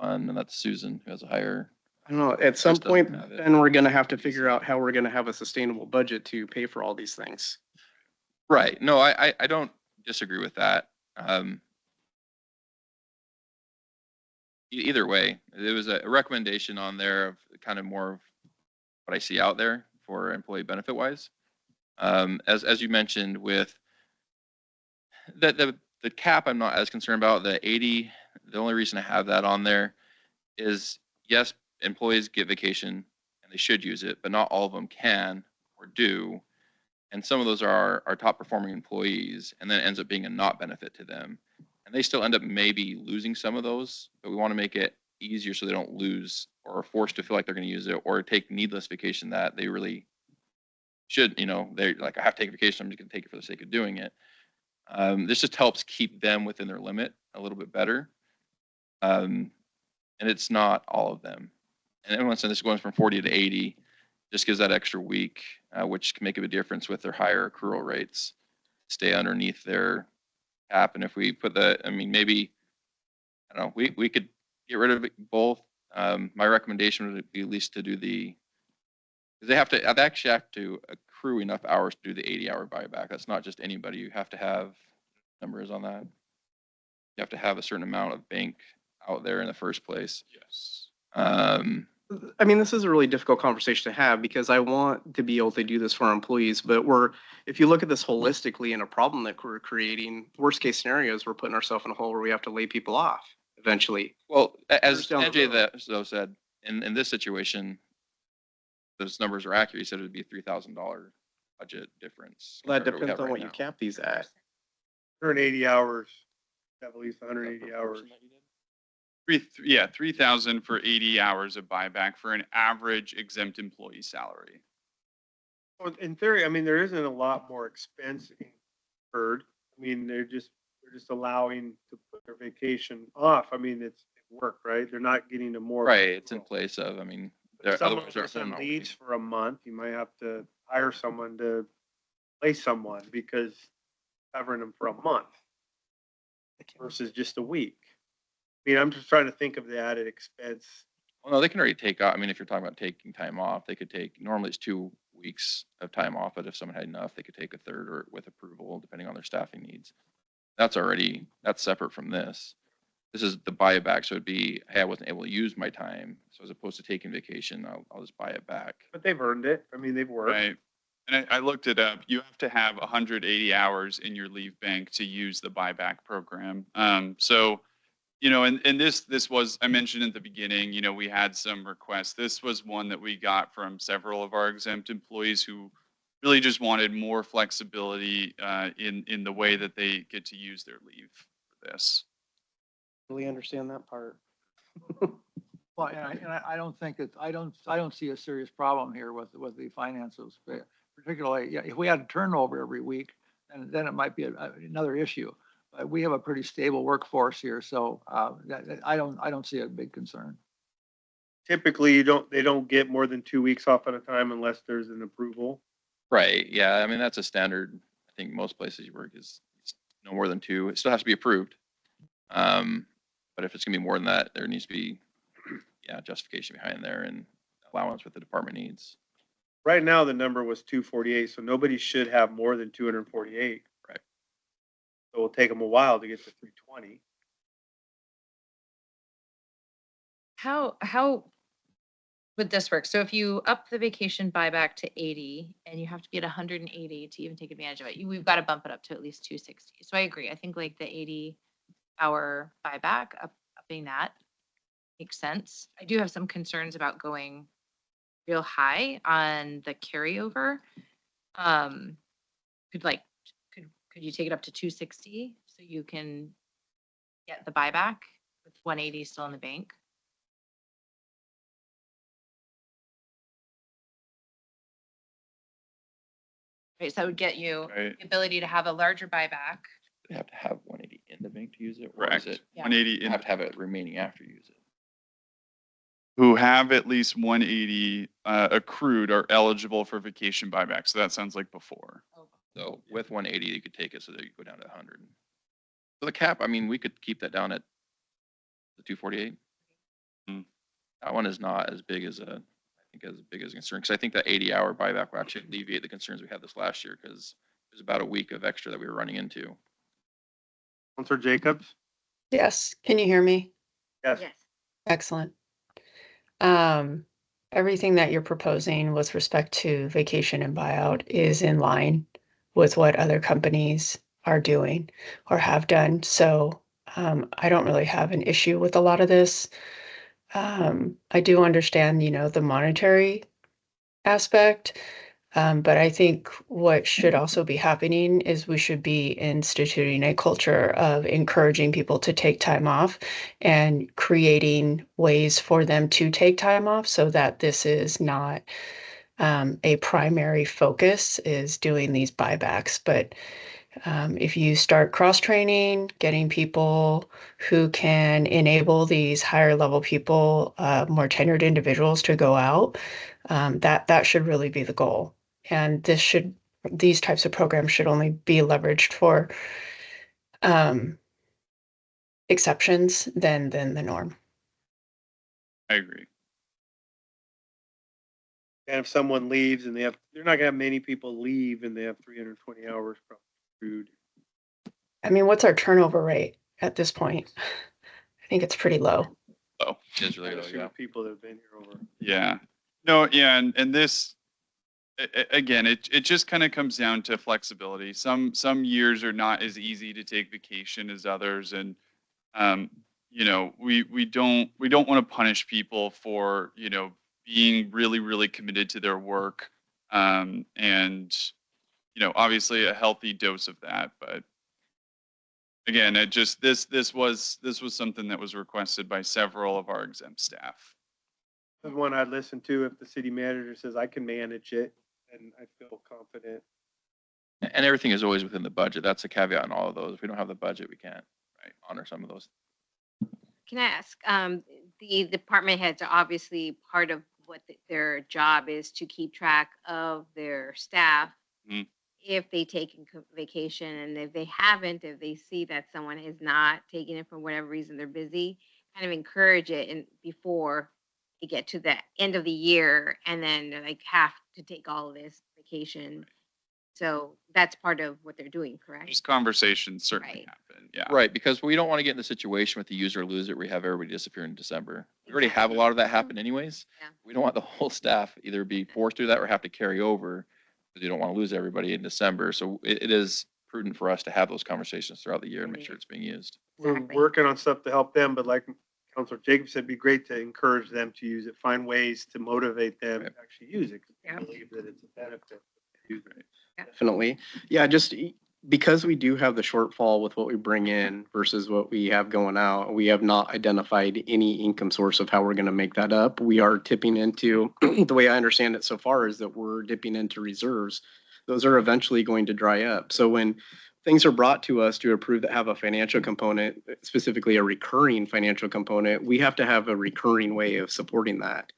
fund, and that's Susan, who has a higher. I don't know, at some Ours doesn't point, have it. then we're gonna have to figure out how we're gonna have a sustainable budget to pay for all these things. Right. No, I don't disagree with that. Either way, there was a recommendation on there of kind of more of what I see out there for employee benefit wise. As you mentioned with the cap, I'm not as concerned about. The 80, the only reason I have that on there is, yes, employees get vacation and they should use it, but not all of them can or do. And some of those are our top performing employees, and then it ends up being a not benefit to them. And they still end up maybe losing some of those, but we want to make it easier so they don't lose or are forced to feel like they're going to use it or take needless vacation that they really should. They're like, I have to take vacation, I'm just going to take it for the sake of doing it. This just helps keep them within their limit a little bit better. And it's not all of them. And everyone said this going from 40 to 80 just gives that extra week, which can make a big difference with their higher accrual rates, stay underneath their cap. And if we put maybe, I don't know, we could get rid of it both. My recommendation would be at least to do because they actually have to accrue enough hours to do the 80-hour buyback. That's not just anybody. You have to have numbers on that. You have to have a certain amount of bank out there in the first place. Yes. I mean, this is a really difficult conversation to have because I want to be able to do this for our employees, but if you look at this holistically in a problem that we're creating, worst case scenarios, we're putting ourselves in a hole where we have to lay people off eventually. Well, as Years down the NJ road. though said, in this situation, those numbers are accurate. He said it would be a $3,000 budget difference. That compared to what we depends have on right what you now. cap these at. 180 hours, at least 180 hours. 3,000 for 80 hours of buyback for an average exempt employee salary. Well, in theory, I mean, there isn't a lot more expense incurred. I mean, they're just allowing to put their vacation off. I mean, it's work, right? They're not getting a more. Right, it's in place of, If someone otherwise they're person not leaves working. for a month, you might have to hire someone to place someone because covering them for a month versus just a week. I mean, I'm just trying to think of the added expense. Well, no, they can already take off. If you're talking about taking time off, they could take, normally it's 2 weeks of time off, but if someone had enough, they could take a third or with approval, depending on their staffing needs. That's separate from this. This is the buyback, so it'd be, hey, I wasn't able to use my time, so as opposed to taking vacation, I'll just buy it back. But they've earned it. I mean, they've worked. Right. And I looked it up. You have to have 180 hours in your leave bank to use the buyback program. So, you know, and this was, I mentioned at the beginning, you know, we had some requests. This was one that we got from several of our exempt employees who really just wanted more flexibility in the way that they get to use their leave for this. Really understand that part. Well, I don't think it's, I don't see a serious problem here with the finances, particularly, yeah, if we had a turnover every week, and then it might be another issue. But we have a pretty stable workforce here, so I don't see a big concern. Typically, they don't get more than 2 weeks off at a time unless there's an approval. Right, yeah, I mean, that's a standard. I think most places you work is no more than 2. It still has to be approved. But if it's gonna be more than that, there needs to be, yeah, justification behind there and allowance what the department needs. Right now, the number was 248, so nobody should have more than 248. Right. So it'll take them a while to get to 320. How would this work? So if you up the vacation buyback to 80 and you have to be at 180 to even take advantage of it, we've got to bump it up to at least 260. So I agree. I think like the 80-hour buyback, upping that makes sense. I do have some concerns about going real high on the carryover. Could you take it up to 260 so you can get the buyback with 180 still in the bank? Right, so that would get you Right. the ability to have a larger buyback. They have to have 180 in the bank to use it, or Correct. is it, Yeah. 180 you have to have it remaining after you use it? who have at least 180 accrued are eligible for vacation buyback. So that sounds like before. So with 180, you could take it so that you go down to 100. So the cap, I mean, we could keep that down at the 248. Hmm. That one is not as big as I think as big as a concern, because I think that 80-hour buyback will actually alleviate the concerns we had this last year, because there's about a week of extra that we were running into. Counselor Jacobs? Yes, can you hear me? Yes. Excellent. Everything that you're proposing with respect to vacation and buyout is in line with what other companies are doing or have done. So, I don't really have an issue with a lot of this. I do understand, the monetary aspect. But I think what should also be happening is we should be instituting a culture of encouraging people to take time off and creating ways for them to take time off so that this is not a primary focus is doing these buybacks. But if you start cross training, getting people who can enable these higher level people, more tenured individuals to go out, that should really be the goal. And these types of programs should only be leveraged for exceptions than the norm. I agree. And if someone leaves and they're not gonna have many people leave and they have 320 hours from food. I mean, what's our turnover rate at this point? I think it's pretty low. Oh, It is really low, Especially yeah. with people that have been here over. yeah. No, yeah. And this, again, it just kind of comes down to flexibility. Some years are not as easy to take vacation as others. And, you know, we don't want to punish people for, you know, being really, really committed to their work. And, you know, obviously a healthy dose of that, but again, it just, this was something that was requested by several of our exempt staff. This is one I'd listen to if the city manager says I can manage it and I feel confident. And everything is always within the budget. That's a caveat in all of those. If we don't have the budget, we can't honor some of those. Can I ask, the department heads are obviously part of what their job is to keep track of their staff. Mhm. If they take vacation, and if they haven't, if they see that someone is not taking it for whatever reason, they're busy, kind of encourage it and before you get to the end of the year and then they're like have to take all of this vacation. So that's part of what they're doing, correct? These conversations certainly Right. happen, yeah. Right, because we don't want to get in the situation with the use or lose it, where we have everybody disappear in December. We already have a lot of that happen anyways. Yeah. We don't want the whole staff either be forced through that or have to carry over, because you don't want to lose everybody in December. So it is prudent for us to have those conversations throughout the year and make sure it's being used. We're Exactly. working on stuff to help them, but like Counselor Jacobs said, it'd be great to encourage them to use it, find ways to motivate them to Right. actually use it. 'Cause Yeah. I believe that it's a benefit. to use it. Definitely. Yeah, just because we do have the shortfall with what we bring in versus what we have going out, we have not identified any income source of how we're going to make that up. We are tipping into, the way I understand it so far is that we're dipping into reserves. Those are eventually going to dry up. So when things are brought to us to approve that have a financial component, specifically a recurring financial component, we have to have a recurring way of supporting that.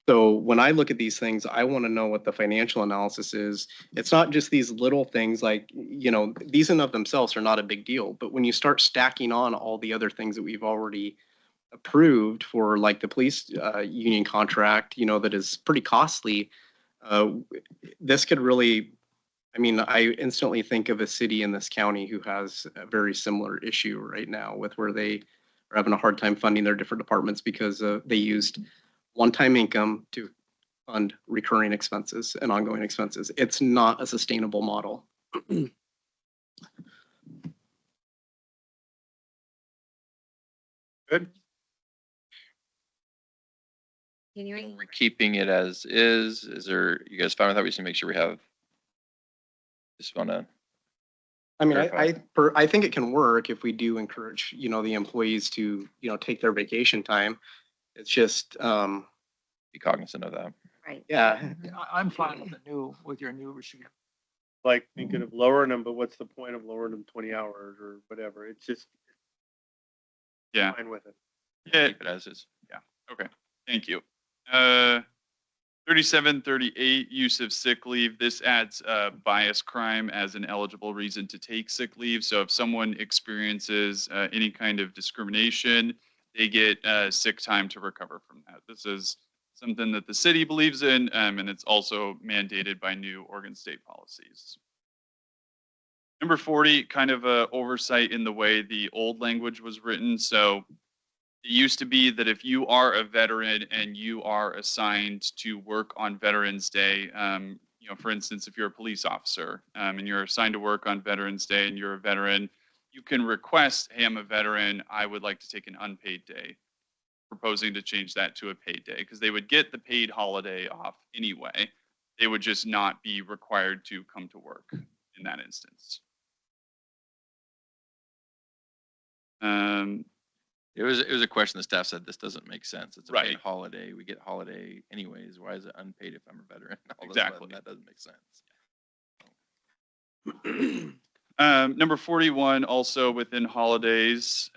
So when I look at these things, I want to know what the financial analysis is. It's not just these little things like, these in of themselves are not a big deal. But when you start stacking on all the other things that we've already approved for, like the police union contract, that is pretty costly, this could really, I instantly think of a city in this county who has a very similar issue right now with where they are having a hard time funding their different departments because they used one-time income to fund recurring expenses and ongoing expenses. It's not a sustainable model. Good. Continuing. We're keeping it as is. Is there, you guys fine with that? We just need to make sure we have. Just wanna, I think it can work if we do encourage, the employees to, take their vacation time. It's just, be cognizant of that. Right. yeah, I'm fine with your new regime. Like thinking of lowering them, but what's the point of lowering them 20 hours or whatever? It's just Yeah, fine with it. yeah, Keep it as is. okay, thank you. 3738, use of sick leave. This adds bias crime as an eligible reason to take sick leave. So if someone experiences any kind of discrimination, they get sick time to recover from that. This is something that the city believes in, and it's also mandated by new Oregon state policies. Number 40, kind of a oversight in the way the old language was written. So it used to be that if you are a veteran and you are assigned to work on Veterans Day, for instance, if you're a police officer and you're assigned to work on Veterans Day and you're a veteran, you can request, hey, I'm a veteran, I would like to take an unpaid day, proposing to change that to a paid day, because they would get the paid holiday off anyway. They would just not be required to come to work in that instance. It was a question the staff said, this doesn't make sense. It's a Right. paid holiday. We get holiday anyways. Why is it unpaid if I'm a veteran? All of a sudden, Exactly. That doesn't make sense. Number 41, also within holidays,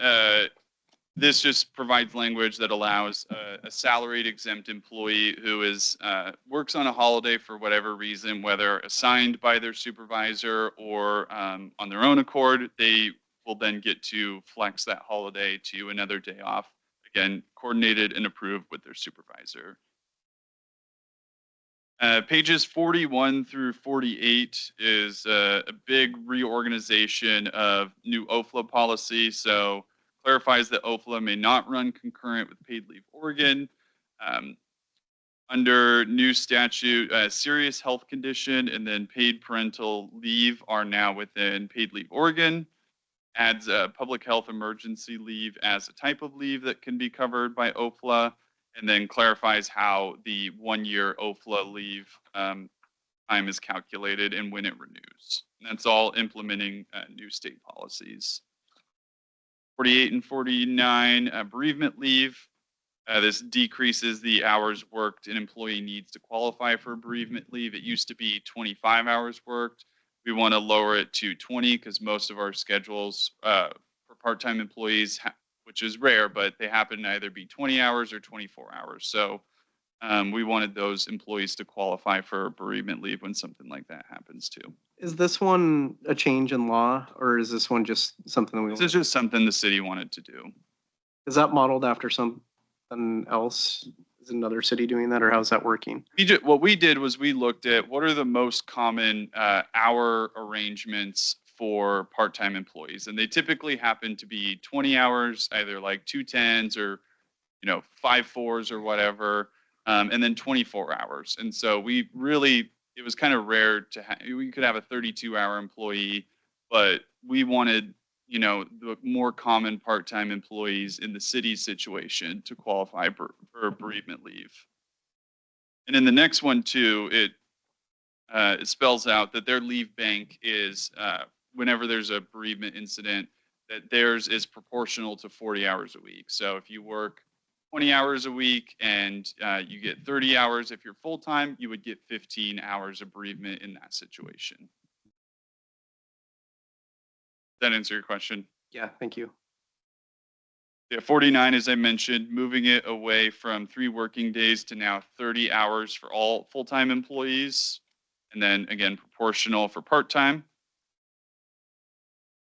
this just provides language that allows a salaried exempt employee who is works on a holiday for whatever reason, whether assigned by their supervisor or on their own accord, they will then get to flex that holiday to another day off. Again, coordinated and approved with their supervisor. Pages 41 through 48 is a big reorganization of new OFLA policy. So clarifies that OFLA may not run concurrent with Paid Leave Oregon. Under new statute, serious health condition and then paid parental leave are now within Paid Leave Oregon. Adds public health emergency leave as a type of leave that can be covered by OFLA, and then clarifies how the 1-year OFLA leave time is calculated and when it renews. And that's all implementing new state policies. 48 and 49, bereavement leave. This decreases the hours worked an employee needs to qualify for bereavement leave. It used to be 25 hours worked. We want to lower it to 20 because most of our schedules for part-time employees, which is rare, but they happen to either be 20 hours or 24 hours. So we wanted those employees to qualify for bereavement leave when something like that happens too. is this one a change in law or is this one just something that This is just something the city wanted to do. is that modeled after something else? Is another city doing that, or how's that working? What we did was we looked at what are the most common hour arrangements for part-time employees, and they typically happen to be 20 hours, either like 2 10s or 5 4s or whatever, and then 24 hours. And so it was kind of rare to we could have a 32-hour employee, but we wanted the more common part-time employees in the city situation to qualify for bereavement leave. And in the next one too, it spells out that their leave bank is whenever there's a bereavement incident, that theirs is proportional to 40 hours a week. So if you work 20 hours a week and you get 30 hours, if you're full time, you would get 15 hours of bereavement in that situation. Does that answer your question? Yeah, thank you. Yeah, 49, as I mentioned, moving it away from 3 working days to now 30 hours for all full-time employees. And then again, proportional for part-time.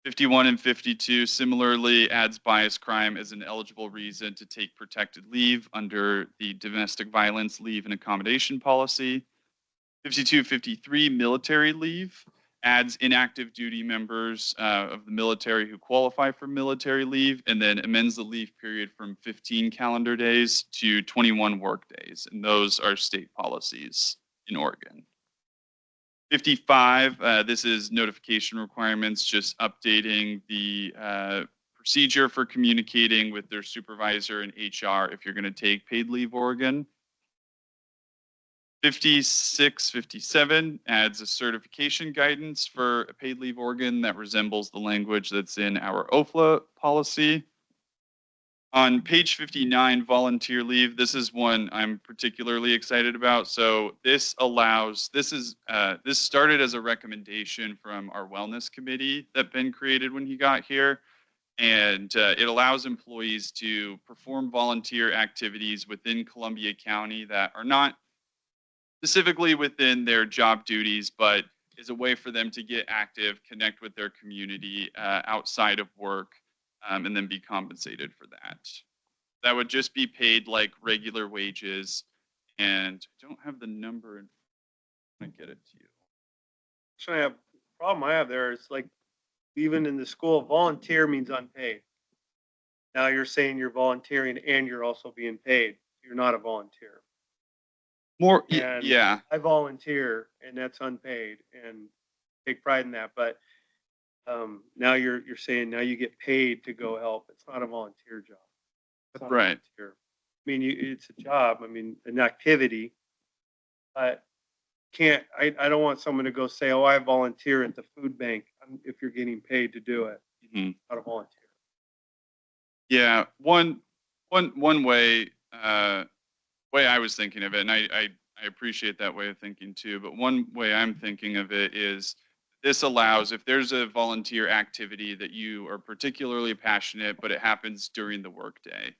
51 and 52 similarly adds bias crime as an eligible reason to take protected leave under the domestic violence leave and accommodation policy. 52, 53 military leave adds inactive duty members of the military who qualify for military leave, and then amends the leave period from 15 calendar days to 21 work days. And those are state policies in Oregon. 55, this is notification requirements, just updating the procedure for communicating with their supervisor and HR if you're going to take paid leave Oregon. 56, 57 adds a certification guidance for a paid leave Oregon that resembles the language that's in our OFLA policy. On page 59, volunteer leave, this is one I'm particularly excited about. So this started as a recommendation from our wellness committee that Ben created when he got here. And it allows employees to perform volunteer activities within Columbia County that are not specifically within their job duties, but is a way for them to get active, connect with their community outside of work, and then be compensated for that. That would just be paid like regular wages, and I don't have the number. I'm gonna get it to you. Actually, the problem I have there is like, even in the school, volunteer means unpaid. Now you're saying you're volunteering and you're also being paid. You're not a volunteer. And Yeah. I volunteer and that's unpaid and take pride in that. But now you're saying now you get paid to go help. It's not a volunteer job. It's not a Right. volunteer. I mean, it's a job. I mean, an activity. But I don't want someone to go say, oh, I volunteer at the food bank if you're getting paid to do it. Mhm. Not a volunteer. Yeah, one way way I was thinking of it, and I appreciate that way of thinking too, but one way I'm thinking of it is this allows, if there's a volunteer activity that you are particularly passionate, but it happens during the workday,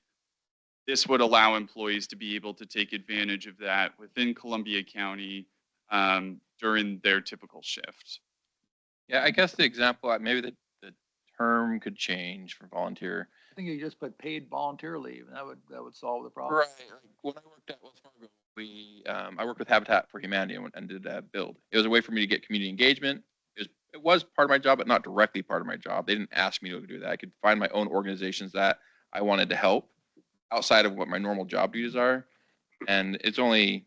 this would allow employees to be able to take advantage of that within Columbia County during their typical shift. Yeah, I guess the example, maybe the term could change for volunteer. I think you just put paid volunteer leave, and that would solve the problem. Right. Like when I worked at Wells Fargo, I worked with Habitat for Humanity and did a build. It was a way for me to get community engagement. It was part of my job, but not directly part of my job. They didn't ask me to do that. I could find my own organizations that I wanted to help outside of what my normal job duties are. And it's only,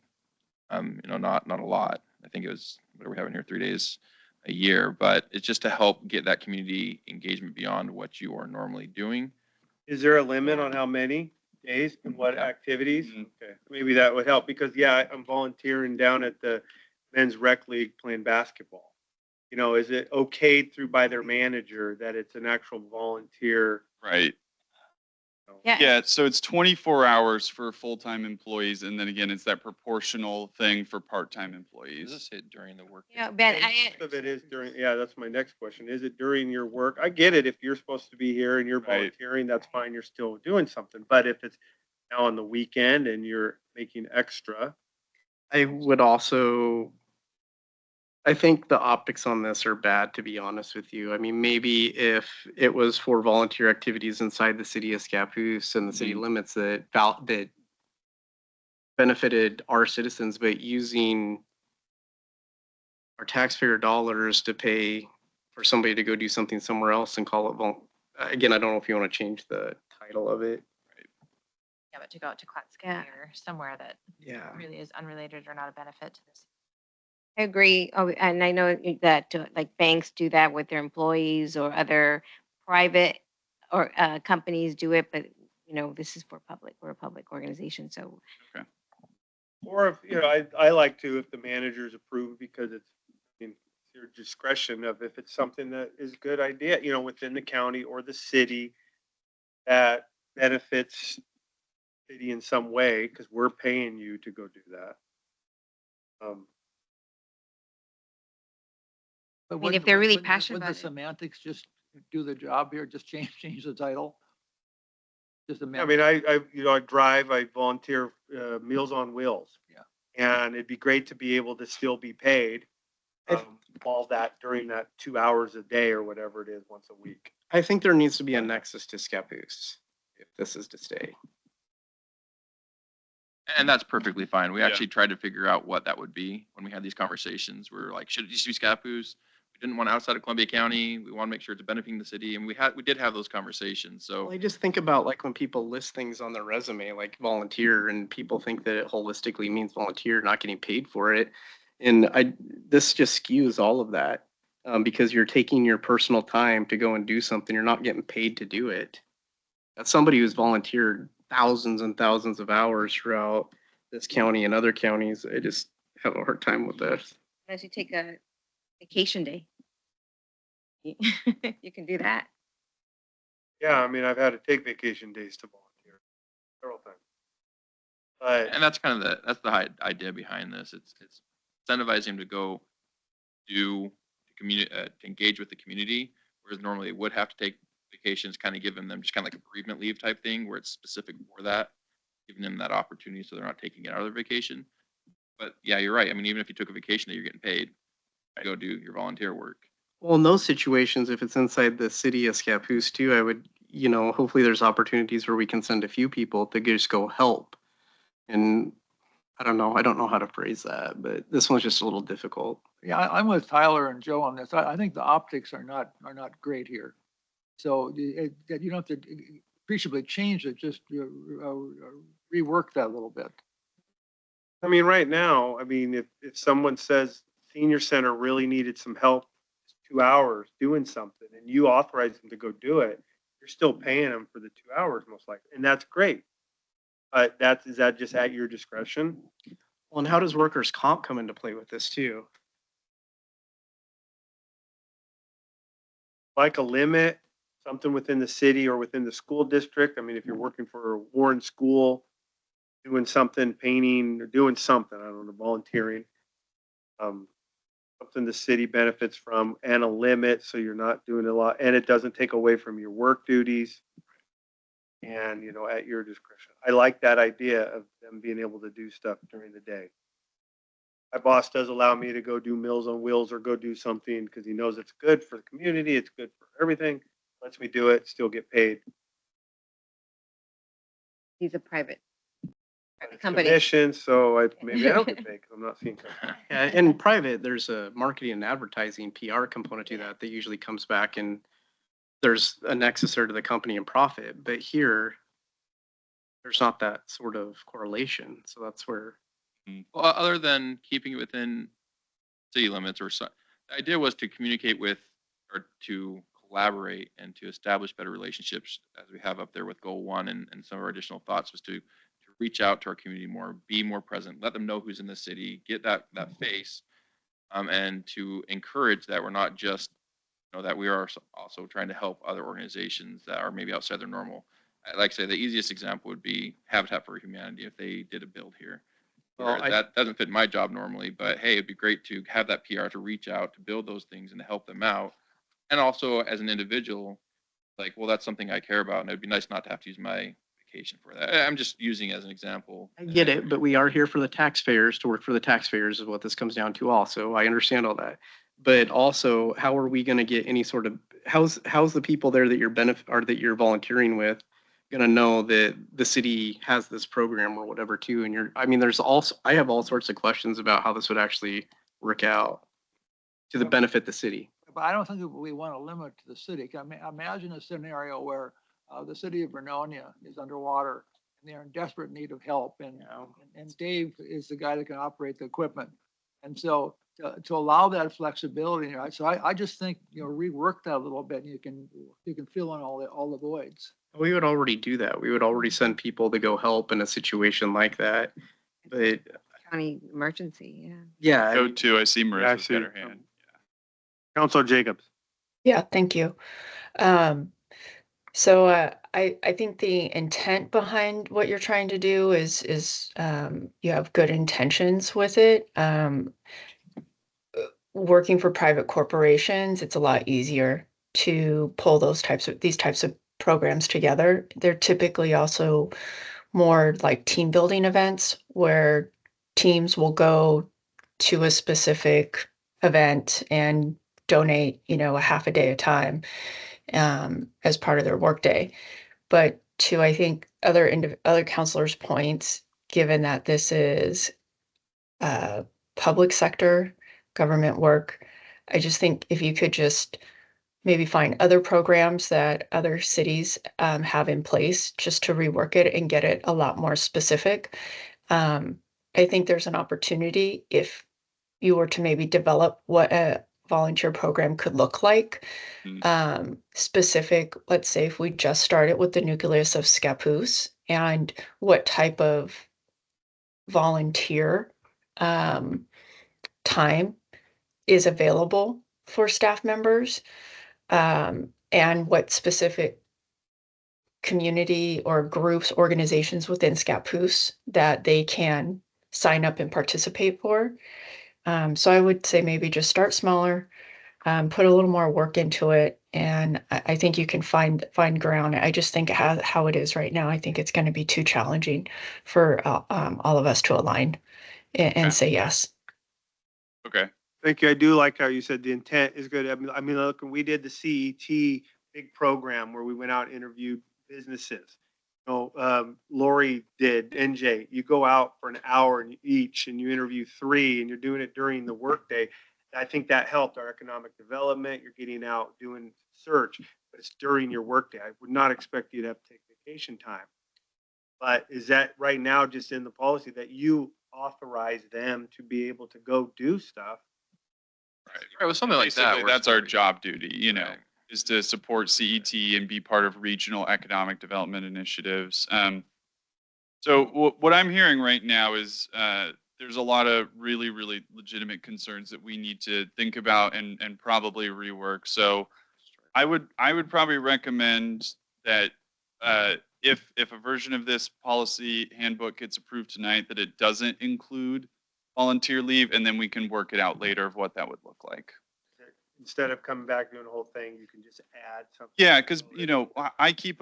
not a lot. I think it was, what are we having here, 3 days a year, but it's just to help get that community engagement beyond what you are normally doing. Is there a limit on how many days and what Yeah. activities? Mhm. Okay, maybe that would help because I'm volunteering down at the men's rec league playing basketball. Is it okayed by their manager that it's an actual volunteer? Right. Yeah. Yeah, so it's 24 hours for full-time employees, and then again, it's that proportional thing for part-time Does employees. this hit during the work? Yeah, Ben, Most of it is that's my next question. Is it during your work? I get it. If you're supposed to be here and you're Right. volunteering, that's fine. You're still doing something. But if it's now on the weekend and you're making extra, I would also, I think the optics on this are bad, to be honest with you. I mean, maybe if it was for volunteer activities inside the city of Scappoose and the city limits that benefited our citizens, but using our taxpayer dollars to pay for somebody to go do something somewhere else and call it again, I don't know if you want to change the title of it. Yeah, but to go out to Clatskanie or somewhere that Yeah. really is unrelated or not a benefit to this. I agree. Oh, and I know that like banks do that with their employees or other private or companies do it, but you know, this is for public. We're a public organization, so Or if, I like to, if the managers approve, because it's in your discretion of if it's something that is a good idea, within the county or the city that benefits city in some way, because we're paying you to go do that. But I mean, if they're really wouldn't passionate wouldn't about the it. semantics just do the job here? Just change the title? Just I amend. mean, I drive, I volunteer, Meals on Wheels. Yeah. And it'd be great to be able to still be paid, all that during that 2 hours a day or whatever it is, once a week. I think there needs to be a nexus to Scappoose if this is to stay. And that's perfectly fine. We Yeah. actually tried to figure out what that would be when we had these conversations. We were like, should it just be Scappoose? We didn't want outside of Columbia County. We want to make sure it's benefiting the city. And we did have those conversations. Well, So I just think about like when people list things on their resume, like volunteer, and people think that it holistically means volunteer, not getting paid for it. And this just skews all of that, because you're taking your personal time to go and do something. You're not getting paid to do it. That's somebody who's volunteered thousands and thousands of hours throughout this county and other counties. I just have a hard time with this. Unless you take a vacation day. You can do that. Yeah, I mean, I've had to take vacation days to volunteer several times. But and that's kind of that's the idea behind this. It's incentivizing them to go to engage with the community, whereas normally they would have to take vacations, kind of giving them just kind of like a bereavement leave type thing where it's specific for that, giving them that opportunity so they're not taking it out of their vacation. But yeah, you're right. I mean, even if you took a vacation that you're getting paid to go do your volunteer work. Well, in those situations, if it's inside the city of Scappoose too, I would, hopefully there's opportunities where we can send a few people to just go help. And I don't know how to phrase that, but this one's just a little difficult. Yeah, I'm with Tyler and Joe on this. I think the optics are not great here. So you don't have to appreciably change it, just rework that a little bit. I mean, right now, I mean, if someone says senior center really needed some help, 2 hours doing something, and you authorize them to go do it, you're still paying them for the 2 hours most likely, and that's great. But is that just at your discretion? Well, and how does workers' comp come into play with this too? Like a limit, something within the city or within the school district. I mean, if you're working for a Warren school, doing something, painting or doing something, I don't know, volunteering. Something the city benefits from, and a limit, so you're not doing a lot, and it doesn't take away from your work duties. And, at your discretion. I like that idea of them being able to do stuff during the day. My boss does allow me to go do Meals on Wheels or go do something because he knows it's good for the community, it's good for everything. Lets me do it, still get paid. He's a private It's company. commission, so maybe I don't get paid because I'm not seeing company. Yeah, in private, there's a marketing and advertising PR component to that usually comes back, and there's a nexus there to the company and profit. But here, there's not that sort of correlation. So that's where. Well, other than keeping it within city limits the idea was to communicate with or to collaborate and to establish better relationships as we have up there with goal 1 and some of our additional thoughts was to reach out to our community more, be more present, let them know who's in the city, get that face, and to encourage that we're not just, that we are also trying to help other organizations that are maybe outside their normal. Like I say, the easiest example would be Habitat for Humanity if they did a build here. Well, That doesn't fit my job normally, but hey, it'd be great to have that PR to reach out, to build those things and to help them out. And also as an individual, like, well, that's something I care about and it'd be nice not to have to use my vacation for that. I'm just using it as an example. I get it, but we are here for the taxpayers, to work for the taxpayers is what this comes down to also. I understand all that. But also, how are we going to get any sort of, how's the people there that you're volunteering with gonna know that the city has this program or whatever too. And I mean, I have all sorts of questions about how this would actually work out to the benefit the city. But I don't think that we want to limit to the city. Imagine a scenario where the city of Vernonia is underwater and they're in desperate need of help, and Dave is the guy that can operate the equipment. And so to allow that flexibility, right? So I just think, rework that a little bit, and you can fill in all the voids. We would already do that. We would already send people to go help in a situation like that. But County emergency, yeah. yeah, Go to, I see Yeah, I Marissa's see. got her hand. Counselor Jacobs. Yeah, thank you. So I think the intent behind what you're trying to do is you have good intentions with it. Working for private corporations, it's a lot easier to pull these types of programs together. They're typically also more like team building events where teams will go to a specific event and donate, a half a day of time as part of their workday. But to, I think, other counselors' points, given that this is public sector government work, I just think if you could just maybe find other programs that other cities have in place just to rework it and get it a lot more specific. I think there's an opportunity if you were to maybe develop what a volunteer program could look like. Specific, let's say if we just started with the nucleus of Scappoose and what type of volunteer time is available for staff members, and what specific community or groups, organizations within Scappoose that they can sign up and participate for. So I would say maybe just start smaller, put a little more work into it, and I think you can find ground. I just think how it is right now, I think it's going to be too challenging for all of us to align and say yes. Okay. Thank you. I do like how you said the intent is good. I mean, look, we did the CET big program where we went out and interviewed businesses. Lori did, NJ, you go out for an hour each and you interview 3 and you're doing it during the workday. I think that helped our economic development. You're getting out doing search, but it's during your workday. I would not expect you to have to take vacation time. But is that right now just in the policy that you authorize them to be able to go do stuff? Right, with something like that. Basically, we're that's our supporting- job duty, Right. is to support CET and be part of regional economic development initiatives. So what I'm hearing right now is there's a lot of really, really legitimate concerns that we need to think about and probably rework. So I would probably recommend that if a version of this policy handbook gets approved tonight, that it doesn't include volunteer leave, and then we can work it out later of what that would look like. Instead of coming back doing the whole thing, you can just add something. Yeah, because I keep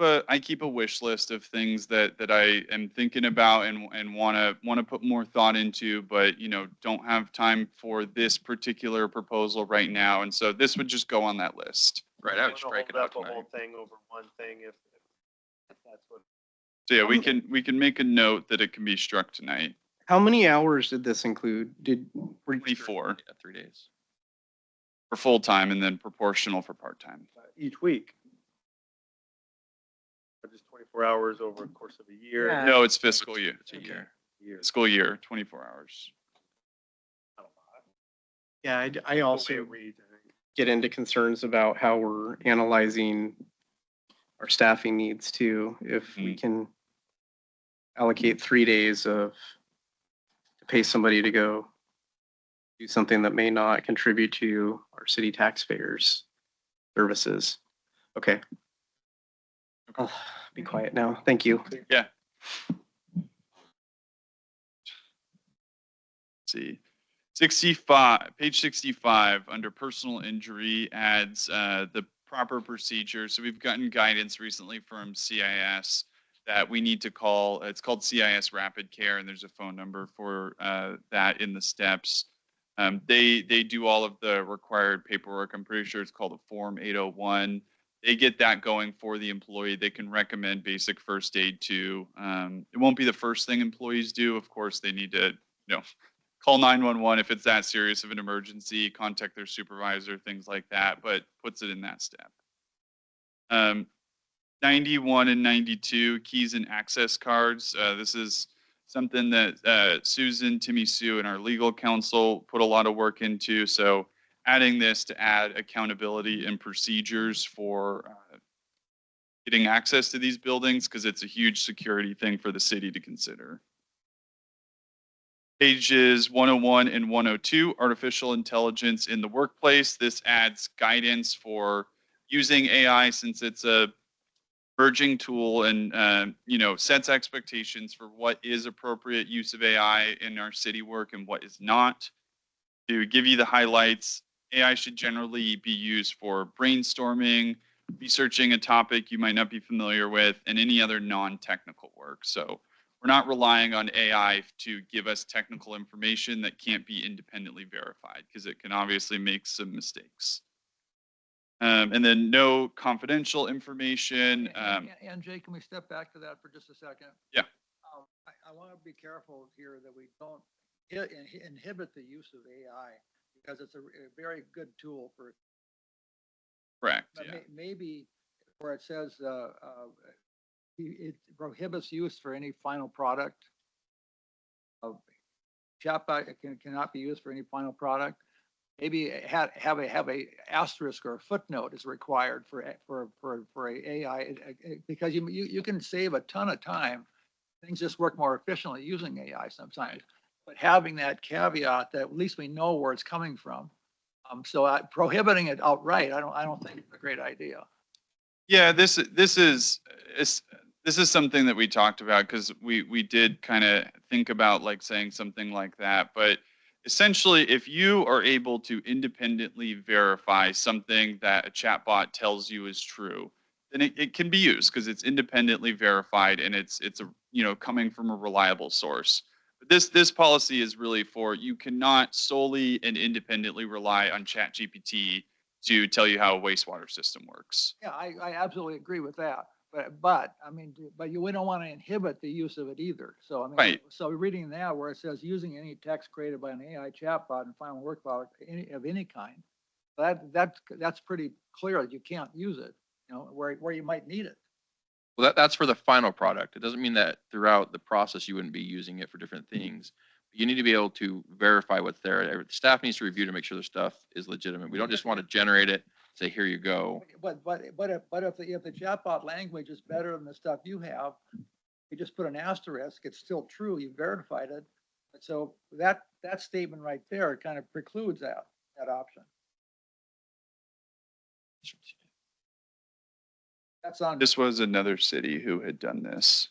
a wish list of things that I am thinking about and want to put more thought into, but don't have time for this particular proposal right now, and so this would just go on that list. Right, I would strike it out The whole tonight. thing over one thing if that's what. So yeah, we can make a note that it can be struck tonight. how many hours did this include? Were you- 24 Yeah, 3 days. for full time and then proportional for part time. Each week. Or just 24 hours over the course of a year. Yeah. No, it's fiscal year. It's a year. Years. Fiscal year, 24 hours. Yeah, I The way also it reads, I think. get into concerns about how we're analyzing our staffing needs too. If we can allocate 3 days to pay somebody to go do something that may not contribute to our city taxpayers' services. Okay. I'll be quiet now. Thank you. Yeah. See, 65, page 65, under personal injury adds the proper procedure. So we've gotten guidance recently from CIS that we need to call. It's called CIS Rapid Care, and there's a phone number for that in the steps. They do all of the required paperwork. I'm pretty sure it's called a Form 801. they get that going for the employee. They can recommend basic first aid to. It won't be the first thing employees do. Of course, they need to, call 911 if it's that serious of an emergency, contact their supervisor, things like that, but puts it in that step. 91 and 92, keys and access cards. This is something that Susan, Timmy Sue, and our legal counsel put a lot of work into. So adding this to add accountability and procedures for getting access to these buildings, because it's a huge security thing for the city to consider. Pages 101 and 102, artificial intelligence in the workplace. This adds guidance for using AI since it's a emerging tool and, sets expectations for what is appropriate use of AI in our city work and what is not. To give you the highlights, AI should generally be used for brainstorming, researching a topic you might not be familiar with, and any other non-technical work. So we're not relying on AI to give us technical information that can't be independently verified, because it can obviously make some mistakes. And then no confidential information. And Jay, can we step back to that for just a second? Yeah. I want to be careful here that we don't inhibit the use of AI, because it's a very good tool for. Correct. But Yeah. maybe where it says it prohibits use for any final product. Chatbot cannot be used for any final product. Maybe have a asterisk or a footnote is required for a AI, because you can save a ton of time. Things just work more efficiently using AI sometimes. But having that caveat that at least we know where it's coming from. So prohibiting it outright, I don't think it's a great idea. Yeah, this is something that we talked about, because we did kind of think about like saying something like that. But essentially, if you are able to independently verify something that a chatbot tells you is true, then it can be used because it's independently verified and it's coming from a reliable source. But this policy is really for, you cannot solely and independently rely on ChatGPT to tell you how a wastewater system works. Yeah, I absolutely agree with that. But we don't want to inhibit the use of it either. So Right. So reading that where it says using any text created by an AI chatbot and final work product of any kind, that's pretty clear that you can't use it, where you might need it. Well, that's for the final product. It doesn't mean that throughout the process you wouldn't be using it for different things. You need to be able to verify what's there. Staff needs to review to make sure the stuff is legitimate. We don't just want to generate it, say, here you go. But if the chatbot language is better than the stuff you have, you just put an asterisk, it's still true, you verified it. So that statement right there kind of precludes that option. That's on. This was another city who had done this.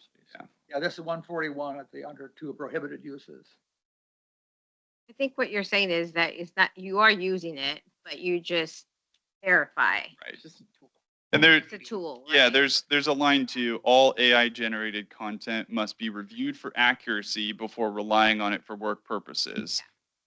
Yeah, this is 141 at the under two prohibited uses. I think what you're saying is that it's not, you are using it, but you just verify. Right. And there, It's a tool. yeah, right? there's a line too. All AI generated content must be reviewed for accuracy before relying on it for work purposes.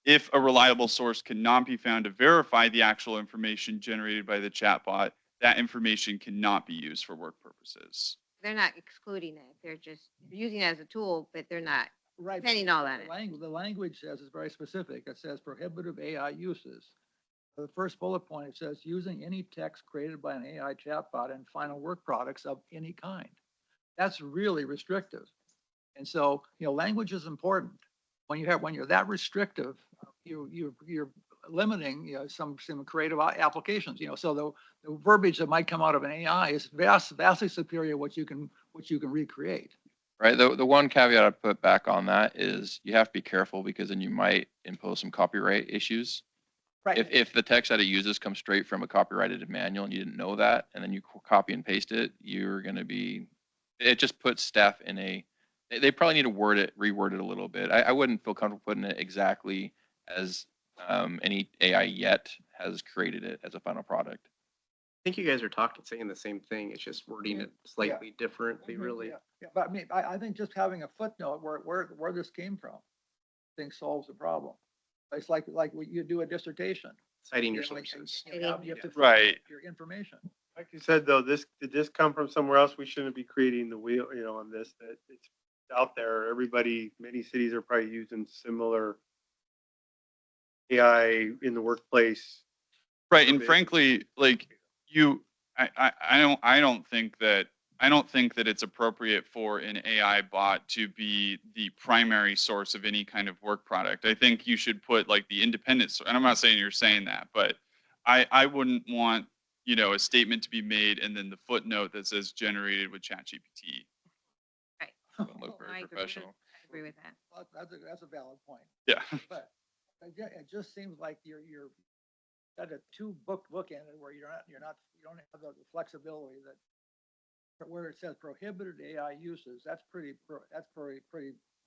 If a reliable source cannot be found to verify the actual information generated by the chatbot, that information cannot be used for work purposes. They're not excluding it. They're just using it as a tool, but they're not Right. depending all on it. The language says, it's very specific. It says prohibitive AI uses. The first bullet point, it says using any text created by an AI chatbot and final work products of any kind. That's really restrictive. And so, language is important. When you're that restrictive, you're limiting, some creative applications, so the verbiage that might come out of an AI is vastly superior what you can recreate. Right. The one caveat I put back on that is you have to be careful, because then you might impose some copyright issues. Right. If the text that it uses comes straight from a copyrighted manual and you didn't know that, and then you copy and paste it, you're going to be, it just puts staff in they probably need to reword it a little bit. I wouldn't feel comfortable putting it exactly as any AI yet has created it as a final product. I think you guys are saying the same thing. It's just wording it slightly differently, really. Yeah, but I think just having a footnote where this came from, I think solves the problem. It's like when you do a dissertation. Citing your You know, sources. you have to Right. your information. Like you said, though, did this come from somewhere else? We shouldn't be creating the wheel, on this, that it's out there. Everybody, many cities are probably using similar AI in the workplace. Right, and Bit. frankly, like I don't think that it's appropriate for an AI bot to be the primary source of any kind of work product. I think you should put like the independent, and I'm not saying you're saying that, but I wouldn't want, a statement to be made and then the footnote that says generated with ChatGPT. Right. Doesn't look I very agree. professional. I agree with that. Well, that's a valid point. Yeah. But it just seems like you're at a bookended where you don't have the flexibility that where it says prohibited AI uses, that's pretty.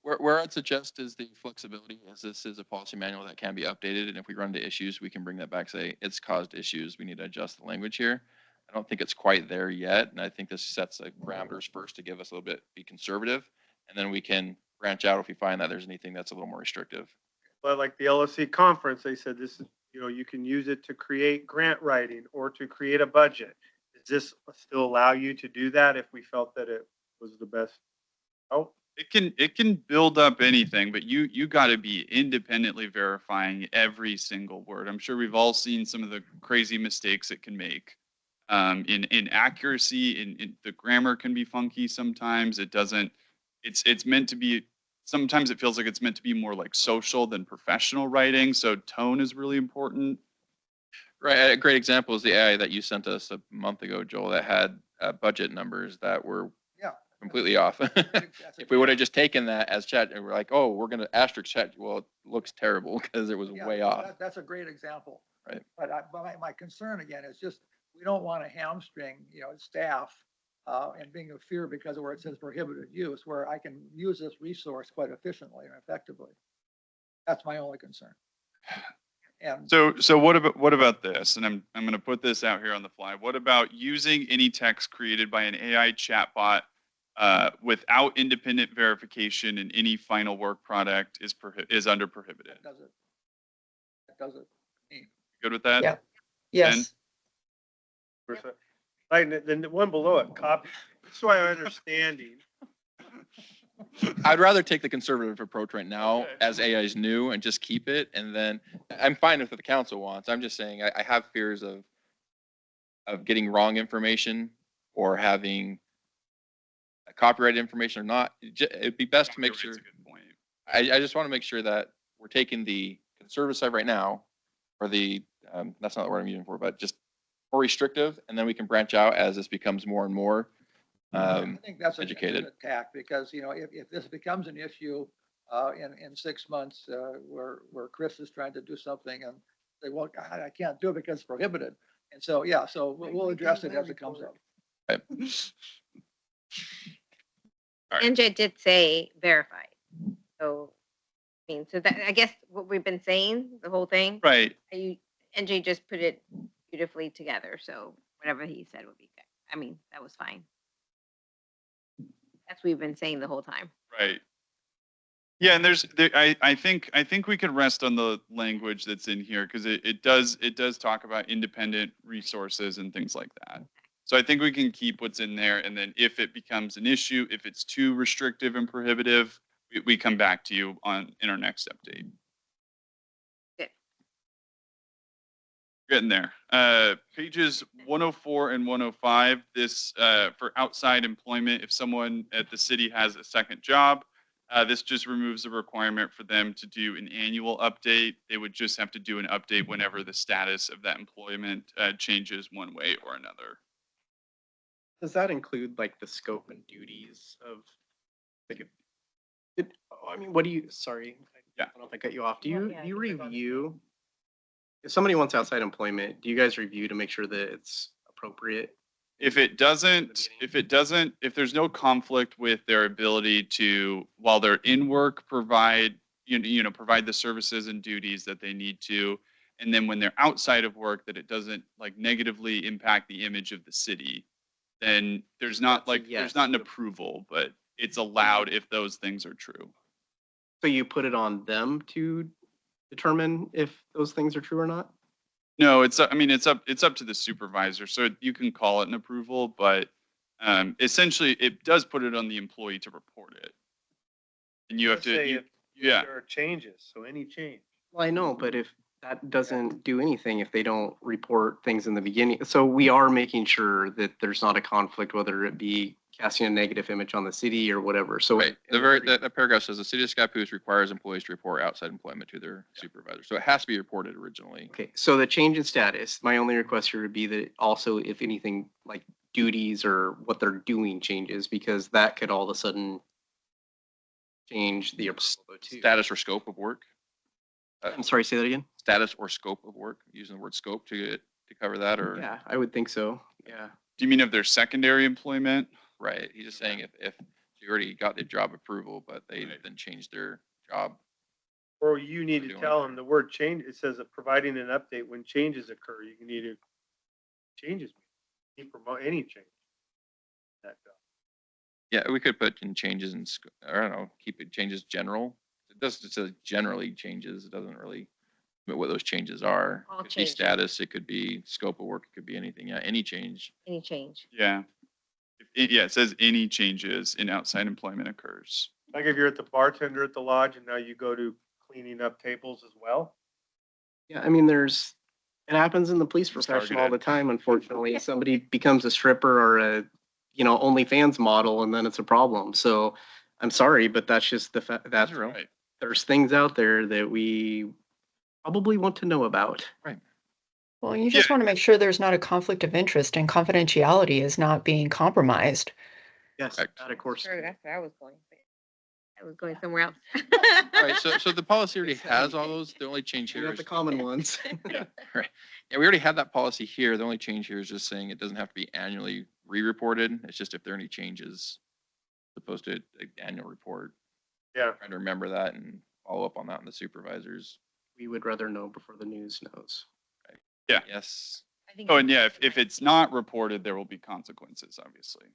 Where I'd suggest is the flexibility, as this is a policy manual that can be updated, and if we run into issues, we can bring that back, say, it's caused issues, we need to adjust the language here. I don't think it's quite there yet, and I think this sets the parameters first to give us a little bit, be conservative, and then we can branch out if we find that there's anything that's a little more restrictive. But like the LSC conference, they said this is, you can use it to create grant writing or to create a budget. Does this still allow you to do that if we felt that it was the best? Oh, It can build up anything, but you got to be independently verifying every single word. I'm sure we've all seen some of the crazy mistakes it can make. In accuracy, in the grammar can be funky sometimes. It doesn't. It's meant to be. Sometimes it feels like it's meant to be more like social than professional writing. So tone is really important. Right, a great example is the AI that you sent us a month ago, Joel, that had budget numbers that were Yeah. completely off. That's If we would have just taken that as chat and we're like, oh, we're gonna asterisk chat, well, it looks terrible because it was Yeah, way off. That's a great example. Right. But my concern again is just, we don't want to hamstring, staff, and being of fear because of where it says prohibited use, where I can use this resource quite efficiently and effectively. That's my only concern. And So what about this? And I'm going to put this out here on the fly. What about using any text created by an AI chatbot without independent verification in any final work product is under prohibited? that does it. Good with that? Yeah. Yes. like then the one below it, copy. That's why I'm understanding. I'd rather take the conservative approach right now Okay. as AI is new and just keep it. And then I'm fine with what the council wants. I'm just saying I have fears of getting wrong information or having copyrighted information or not. It'd be best to make sure. That's a good point. I just want to make sure that we're taking the conservative side right now, or the that's not the word I'm using for, but just more restrictive, and then we can branch out as this becomes more and more I think that's educated. a good tack because, if this becomes an issue in 6 months where Chris is trying to do something and say, well, God, I can't do it because it's prohibited. And so, yeah, so we'll address it as it comes up. Right. All right. NJ did say verified. So, so that, I guess what we've been saying, the whole thing, Right. NJ just put it beautifully together. So whatever he said would be good. That was fine. That's what we've been saying the whole time. Right. Yeah, and I think we could rest on the language that's in here because it does talk about independent resources and things like that. So I think we can keep what's in there, and then if it becomes an issue, if it's too restrictive and prohibitive, we come back to you in our next update. Good. Getting there. Pages 104 and 105. This for outside employment. If someone at the city has a second job, this just removes the requirement for them to do an annual update. They would just have to do an update whenever the status of that employment changes one way or another. Does that include like the scope and duties of, like, what do you, sorry. Yeah. I don't know if I cut you off. Do Well, you, yeah, do you I think I got it. review, if somebody wants outside employment, do you guys review to make sure that it's appropriate? If there's no conflict with their ability to, while they're in work, provide the services and duties that they need to, and then when they're outside of work, that it doesn't like negatively impact the image of the city, then there's not That's a there's not an yes. approval, but it's allowed if those things are true. So you put it on them to determine if those things are true or not? No, I mean, it's up to the supervisor. So you can call it an approval, but essentially it does put it on the employee to report it. And you have Let's say to, if yeah, there are changes, so any change. Well, I know, but if that doesn't do anything, if they don't report things in the beginning, so we are making sure that there's not a conflict, whether it be casting a negative image on the city or whatever, so. Right, that paragraph says the city of Scappoose requires employees to report outside employment to their supervisor, so it has to be reported originally. Okay, so the change in status, my only request here would be that also if anything like duties or what they're doing changes, because that could all of a sudden change the approval too. Status or scope of work, I'm sorry, say that again? status or scope of work, using the word scope to cover that, or? Yeah, I would think so, yeah. do you mean if there's secondary employment? Right, he's just saying if you already got the job approval, but they Right. then changed their job. Or you need We're to doing tell it. them the word change, it says that providing an update when changes occur, you can need to changes, you promote any change. That job. Yeah, we could put in changes and, I don't know, keep it changes general. It doesn't say generally changes, it doesn't really admit what those changes are. All It could be changes. status, it could be scope of work, it could be anything, yeah, any change. Any change? Yeah. Yeah, it says any changes in outside employment occurs. Like if you're at the bartender at the lodge and now you go to cleaning up tables as well. Yeah, I mean, it happens in the police It's profession all the targeted. time, unfortunately. Somebody becomes a stripper or a, OnlyFans model and then it's a problem. So I'm sorry, but that's just the fact that's real. Right. there's things out there that we probably want to know about. Well, you just want to make sure there's not a conflict of interest and confidentiality is not being compromised. Yes, Correct. that of course. Sure, that's where I was going. but I was going somewhere else. Right, so the policy already It's, has all those, the only change We here got is. the common ones. Right, yeah, we already had that policy here, the only change here is just saying it doesn't have to be annually re-reported, it's just if there are any changes, opposed to an annual report. Yeah. Trying to remember that and follow up on that in the supervisors. We would rather know before the news knows. Yeah. Yes, I think Oh, and yeah, if it's not reported, there will be consequences, obviously.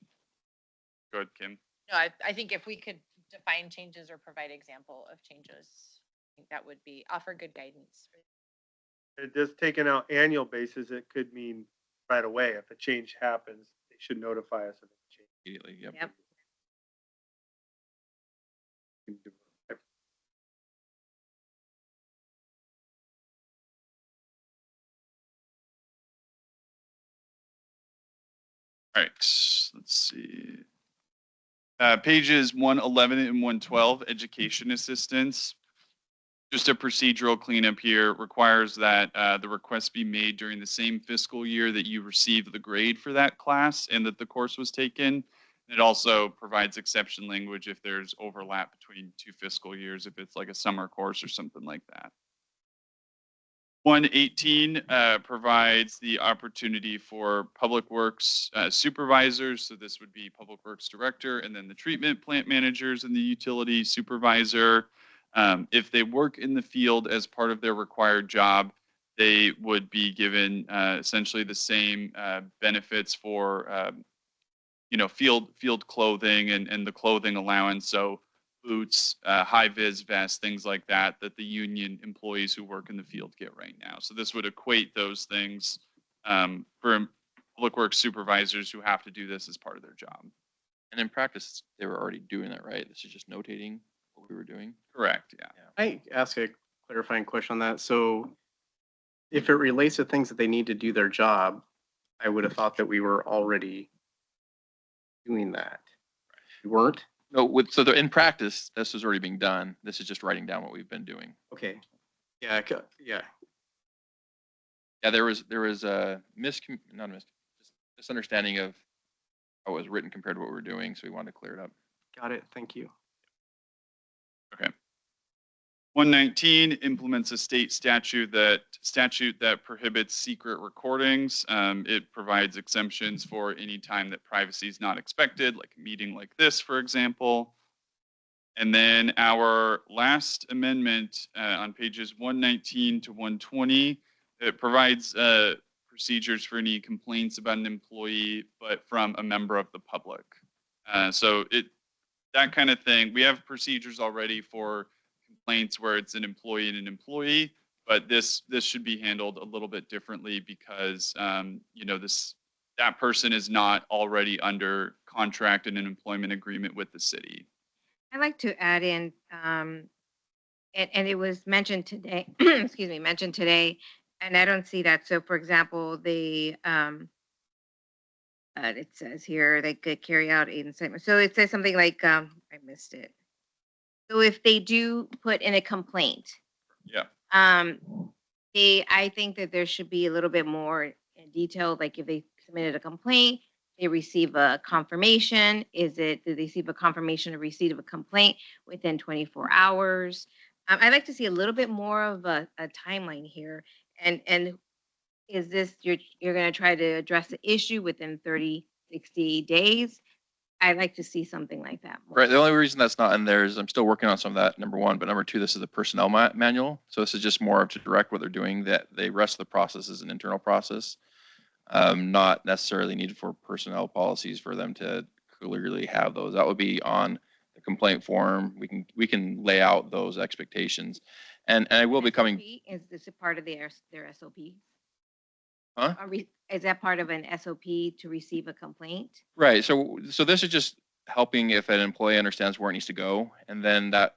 Go ahead, Kim. No, I think if we could define changes or provide example of changes, I think that would be, offer good guidance. It does taken out annual basis, it could mean right away. If a change happens, they should notify us of a change. immediately, yep. Yep. All right, let's see. Pages 111 and 112, education assistance. Just a procedural cleanup here requires that the request be made during the same fiscal year that you received the grade for that class and that the course was taken. It also provides exception language if there's overlap between 2 fiscal years, if it's like a summer course or something like that. 118 provides the opportunity for public works supervisors. So this would be public works director and then the treatment plant managers and the utility supervisor. If they work in the field as part of their required job, they would be given essentially the same benefits for field clothing and the clothing allowance. So boots, high vis vests, things like that the union employees who work in the field get right now. So this would equate those things for public works supervisors who have to do this as part of their job. And in practice, they were already doing that, right? This is just notating what we were doing. Correct, yeah. I ask a clarifying question on that. So if it relates to things that they need to do their job, I would have thought that we were already doing that. We weren't? No, in practice, this is already being done. This is just writing down what we've been doing. Okay. Yeah, yeah. Yeah, there was a misunderstanding of how it was written compared to what we were doing, so we wanted to clear it up. Got it. Thank you. Okay. 119 implements a state statute that prohibits secret recordings. It provides exemptions for any time that privacy is not expected, like a meeting like this, for example. And then our last amendment on pages 119 to 120, it provides procedures for any complaints about an employee, but from a member of the public. So that kind of thing. We have procedures already for complaints where it's an employee and an employee, But this should be handled a little bit differently because, you know, that person is not already under contract and an employment agreement with the city. I'd like to add in, and it was mentioned today, excuse me, mentioned today, and I don't see that. So for example, it says here they could carry out aid and segment. So it says something like, I missed it. So if they do put in a complaint, Yeah. I think that there should be a little bit more in detail, like if they submitted a complaint, they receive a confirmation. Did they receive a confirmation of receipt of a complaint within 24 hours? I'd like to see a little bit more of a timeline here. And is this, you're going to try to address the issue within 30, 60 days? I'd like to see something like that. more. Right. The only reason that's not in there is I'm still working on some of that, number one. But number two, this is the personnel manual. So this is just more to direct what they're doing. That the rest of the process is an internal process, not necessarily needed for personnel policies for them to clearly have those. That would be on the complaint form. We can lay out those expectations, and I will be coming. SOP? Is this a part of their SOP? Huh? Is that part of an SOP to receive a complaint? Right. So this is just helping if an employee understands where it needs to go, and then that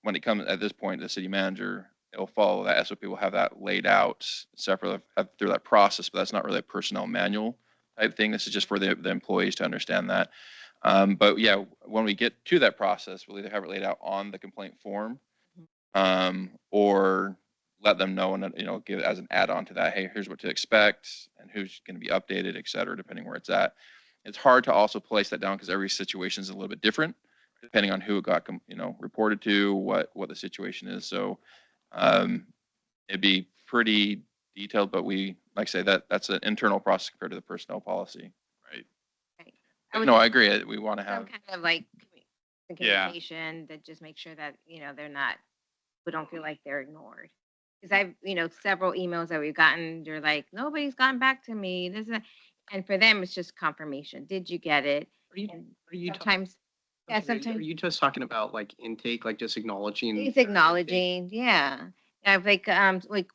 when it comes at this point, the city manager will follow that SOP. Will have that laid out separately through that process, but that's not really a personnel manual type thing. This is just for the employees to understand that. But yeah, when we get to that process, we'll either have it laid out on the complaint form, or let them know and give it as an add-on to that. Hey, here's what to expect and who's going to be updated, et cetera, depending where it's at. It's hard to also place that down because every situation is a little bit different depending on who it got reported to, what the situation is. So it'd be pretty detailed, but like I say, that's an internal process compared to the personnel policy. Right. Right. No, I agree. We want to Some have. kind of like Yeah. communication that just make sure that, we don't feel like they're ignored. Because I've, several emails that we've gotten, they're like, nobody's gotten back to me. And for them, it's just confirmation. Did you get it? Are you, And are you, sometimes, yeah, are sometimes you just talking about like intake, like just acknowledging? it's their intake? acknowledging, yeah. Yeah, like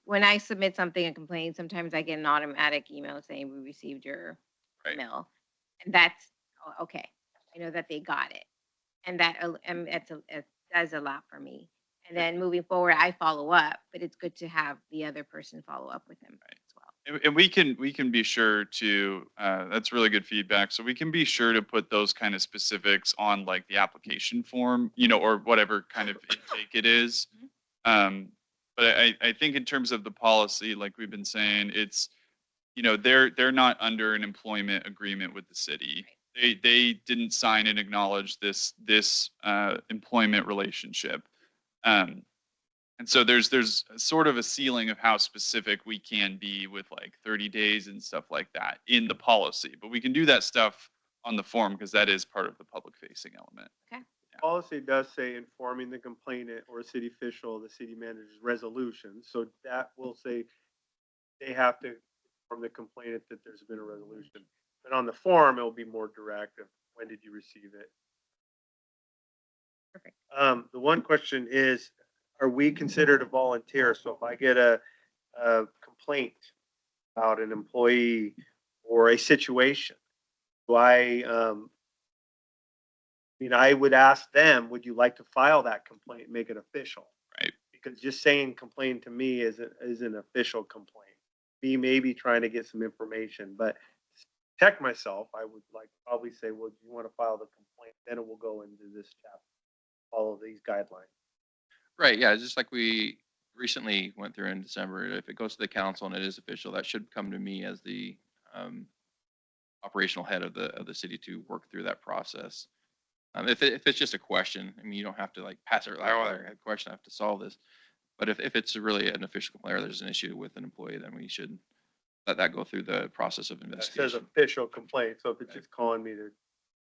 when I submit something, a complaint, sometimes I get an automatic email saying we received your Right. email. And that's, okay. I know that they got it. And that, it does a lot for me. And then moving forward, I follow up, but it's good to have the other person follow up with them as well. And we can be sure to, that's really good feedback. So we can be sure to put those kind of specifics on like the application form, or whatever kind of intake it is. But I think in terms of the policy, like we've been saying, it's, they're not under an employment agreement with the city. They didn't sign and acknowledge this employment relationship. And so there's sort of a ceiling of how specific we can be with like 30 days and stuff like that in the policy, but we can do that stuff on the form because that is part of the public facing element. Policy does say informing the complainant or city official, the city manager's resolution. So that will say they have to inform the complainant that there's been a resolution. But on the form, it'll be more direct of when did you receive it? Perfect. The one question is, are we considered a volunteer? So if I get a complaint about an employee or a situation, do I would ask them, would you like to file that complaint, make it official? Right. Because just saying complain to me is an official complaint. Me maybe trying to get some information, but to protect myself, I would probably say, well, do you want to file the complaint? Then it will go into this chapter, follow these guidelines. Right. Yeah. Just like we recently went through in December, if it goes to the council and it is official, that should come to me as the operational head of the city to work through that process. If it's just a question, I mean, you don't have to like pass it. Like, oh, I had a question, I have to solve this. But if it's really an official complaint or there's an issue with an employee, then we should let that go through the process of That investigation. says official complaint. So if it's just calling me to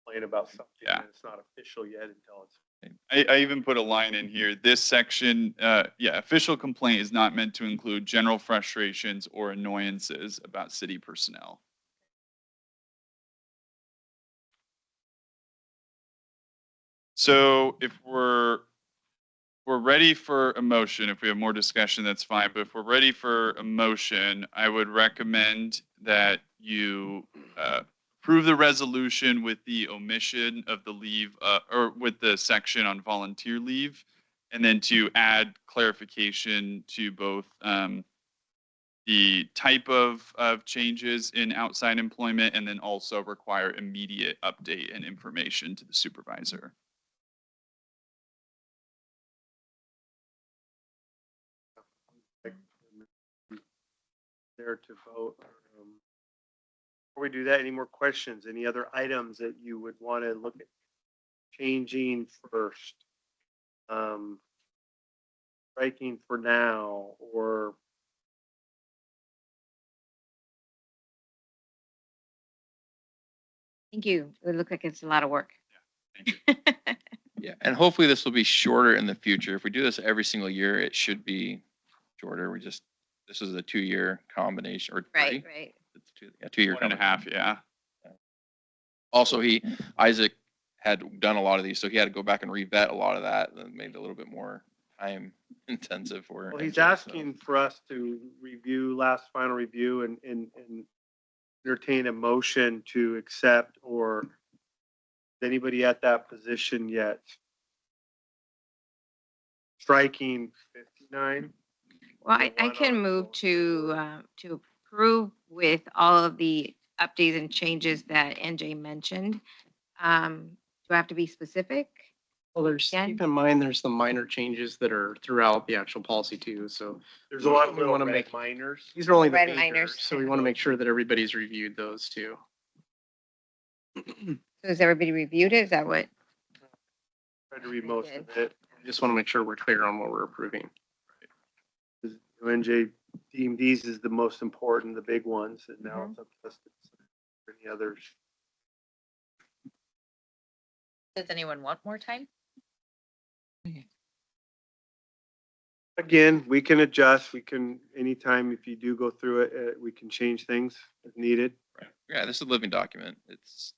complain about something, Yeah. and it's not official yet until it's. I even put a line in here. This section, official complaint is not meant to include general frustrations or annoyances about city personnel. So if we're we're ready for a motion, if we have more discussion, that's fine. But if we're ready for a motion, I would recommend that you approve the resolution with the omission of the leave, or with the section on volunteer leave, and then to add clarification to both the type of changes in outside employment, and then also require immediate update and information to the supervisor. There to vote. Before we do that, any more questions? Any other items that you would want to look at changing first? Striking for now, or Thank you. It would look like it's a lot of work. Yeah, and hopefully this will be shorter in the future. If we do this every single year, it should be shorter. This is a 2-year combination, or Right, three? right. It's 2-year 1.5, yeah. Also, Isaac had done a lot of these, so he had to go back and revet a lot of that, and made it a little bit more time intensive for. well, he's MJ, so- asking for us to review final review and entertain a motion to accept, or is anybody at that position yet? Striking 59. Well, The I one can on move going to approve with all of the updates and changes that NJ mentioned. Do I have to be specific? Well, keep in mind, there's the minor changes that are throughout the actual policy too, so There's a lot of We little wanna red make- minors. these are only the Red bigger, minors. so we want to make sure that everybody's reviewed those too. So has everybody reviewed it? Is that what? Tried to read most of it. I just want to make sure we're clear on what we're approving. NJ deemed these as the most important, the big ones, and now it's up to us to decide for any others. Does anyone want more time? Again, we can adjust, anytime if you do go through it, we can change things if needed. Right. Yeah, this is a living document. It's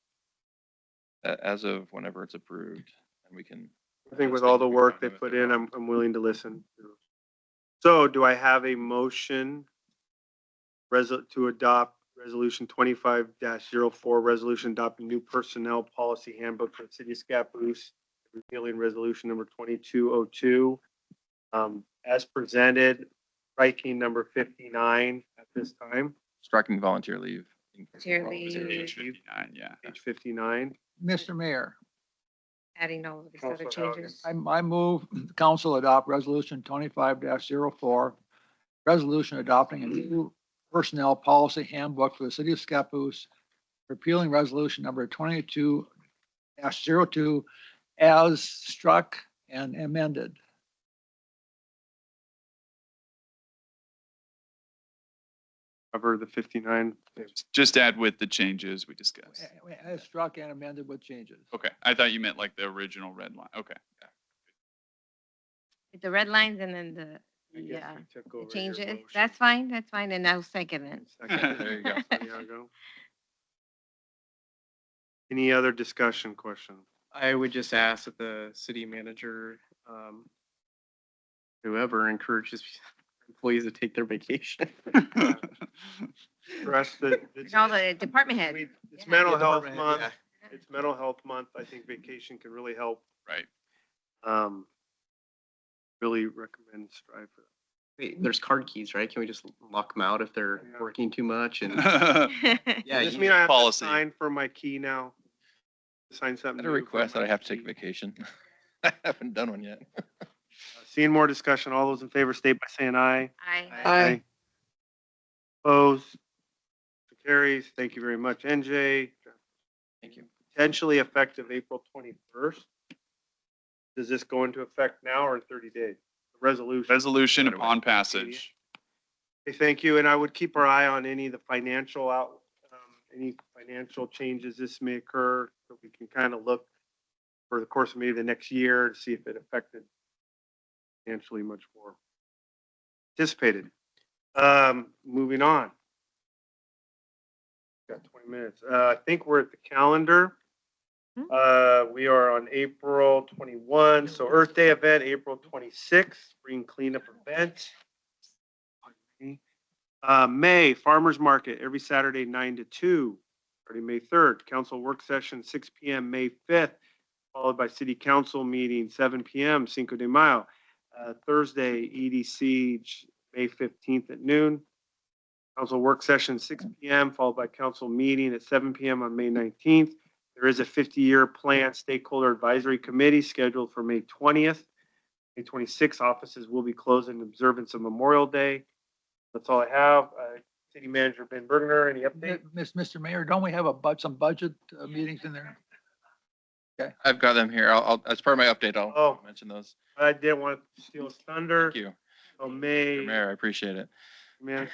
as of whenever it's approved, and we can. I think with all the work they put in, I'm willing to listen. So do I have a motion to adopt resolution 25-04, resolution adopting new personnel policy handbook for the city of Scappoose, repealing resolution number 2202, as presented, striking number 59 at this time, Striking volunteer leave. Volunteer leave. Page 59, yeah. page 59. Mr. Mayor, Adding all of these other Counselor Haugen. changes? I move the council adopt resolution 25-04, resolution adopting a new personnel policy handbook for the city of Scappoose, repealing resolution number 22-02 as struck and amended. Cover the 59. Just add with the changes we discussed. As struck and amended with changes. Okay, I thought you meant like the original red line. Okay. With the red lines and then I guess we took the over your changes? motion. That's fine, and I'll second it. Second. There you go. Santiago. Any other discussion questions? I would just ask that the city manager, whoever encourages employees to take their vacation. Stress that And all the department heads. it's mental Yeah, health department month. head, It's mental health month. I think vacation can really help. Right. Really recommend strive for Wait, there's card keys, right? Can we just lock them out if they're Yeah. working too much? And that. yeah, Does this you- mean I have to policy. sign for my key now? Sign something? At a new for request that my I have to take key? vacation. I haven't done one yet. Seeing more discussion, all those in favor state by saying aye. I, Opposed? Carries. Thank you very much, NJ. Thank you. Potentially effective April 21st. Does this go into effect now or in 30 days? The resolution. Resolution Right away. upon passage. Okay, thank you. And I would keep our eye on any of the any financial changes this may occur, so we can kind of look for the course of maybe the next year to see if it affected financially much more anticipated. Moving on. Got 20 minutes. I think we're at the calendar. We are on April 21, so Earth Day event, April 26th, spring cleanup event. May, farmer's market, every Saturday, 9 to 2. Starting May 3rd, council work session, 6 PM, May 5th, followed by city council meeting, 7 PM, Cinco de Mayo. Thursday, EDC, May 15th at noon. Council work session, 6 PM, followed by council meeting at 7 PM on May 19th. There is a 50-year plan stakeholder advisory committee scheduled for May 20th. May 26th, offices will be closed in observance of Memorial Day. That's all I have. City Manager Ben Bergner, any update? Mr. Mayor, don't we have some budget meetings in there? I've got them here. I'll, as part of my update, Oh. I'll mention those. I didn't want to steal his thunder. Thank you, So Mr. May, Mayor. I appreciate it. man,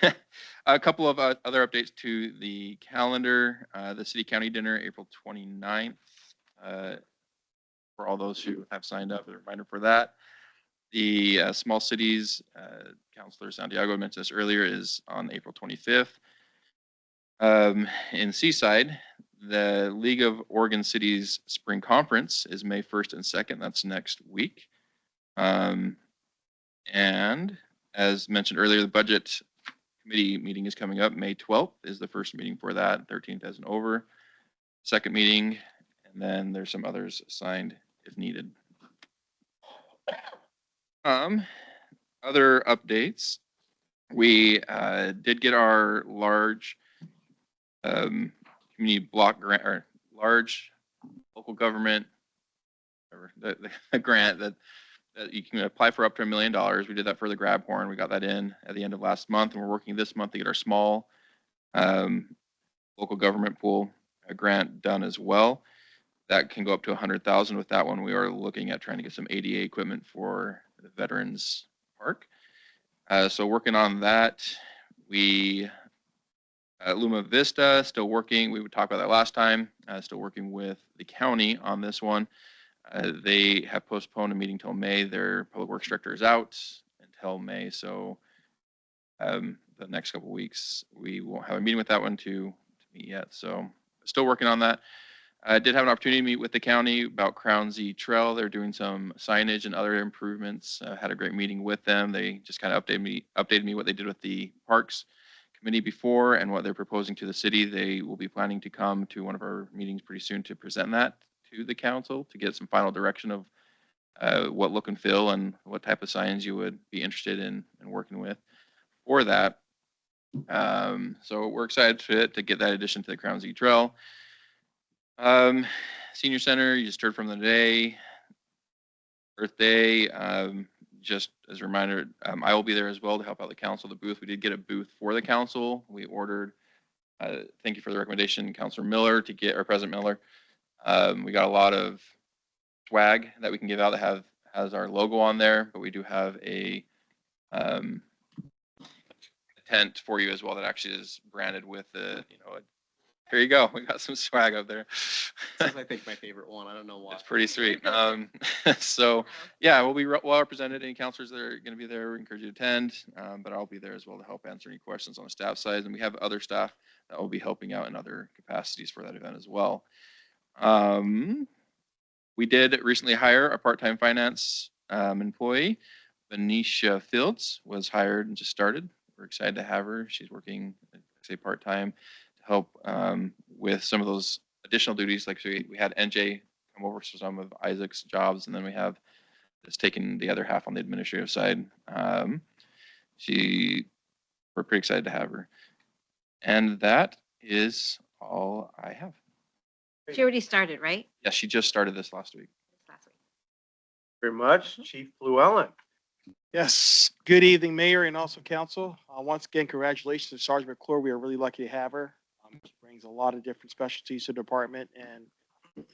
A couple of other updates to the calendar. The city county dinner, April 29th. For all those who have signed up, a reminder for that. The small cities, Councilor Santiago mentioned this earlier, is on April 25th. In Seaside, the League of Oregon Cities Spring Conference is May 1st and 2nd. That's next week. And as mentioned earlier, the budget committee meeting is coming up. May 12th is the first meeting for that. 13th as an over. Second meeting, and then there's some others assigned if needed. Other updates. We did get our large community block grant, or large local government, the grant that you can apply for up to $1 million. We did that for the grab horn. We got that in at the end of last month, and we're working this month to get our small local government pool grant done as well. That can go up to 100,000. With that one, we are looking at trying to get some ADA equipment for the Veterans Park. So working on that. We Luma Vista still working. We would talk about that last time. Still working with the county on this one. They have postponed a meeting till May. Their public works director is out until May. So the next couple of weeks, we won't have a meeting with that one to meet yet. So still working on that. I did have an opportunity to meet with the county about Crown Z Trail. They're doing some signage and other improvements. Had a great meeting with them. They just kind of updated me what they did with the parks committee before and what they're proposing to the city. They will be planning to come to one of our meetings pretty soon to present that to the council to get some final direction of what look and feel and what type of signs you would be interested in working with for that. So we're excited to get that addition to the Crown Z Trail. Senior Center, you just heard from them today. Earth Day, just as a reminder, I will be there as well to help out the council. The booth, we did get a booth for the council. We ordered, thank you for the recommendation, Councilor Miller, to get, or President Miller. We got a lot of swag that we can give out that has our logo on there, but we do have a tent for you as well that actually is branded with the, here you go. We got some swag up there. This is, I think, my favorite one. I don't know why. It's pretty sweet. So yeah, we'll be well represented. Any counselors that are going to be there, we encourage you to attend. But I'll be there as well to help answer any questions on the staff side. And we have other staff that will be helping out in other capacities for that event as well. We did recently hire a part-time finance employee. Venetia Fields was hired and just started. We're excited to have her. She's working, say, part-time to help with some of those additional duties. Like we had NJ come over for some of Isaac's jobs, and then we have just taking the other half on the administrative side. We're pretty excited to have her. And that is all I have. She already started, right? Yeah, she just started this last week. Last week. very much. Chief Llewellyn. Yes, good evening, Mayor and also Council. Once again, congratulations to Sergeant McClure. We are really lucky to have her. She brings a lot of different specialties to the department, and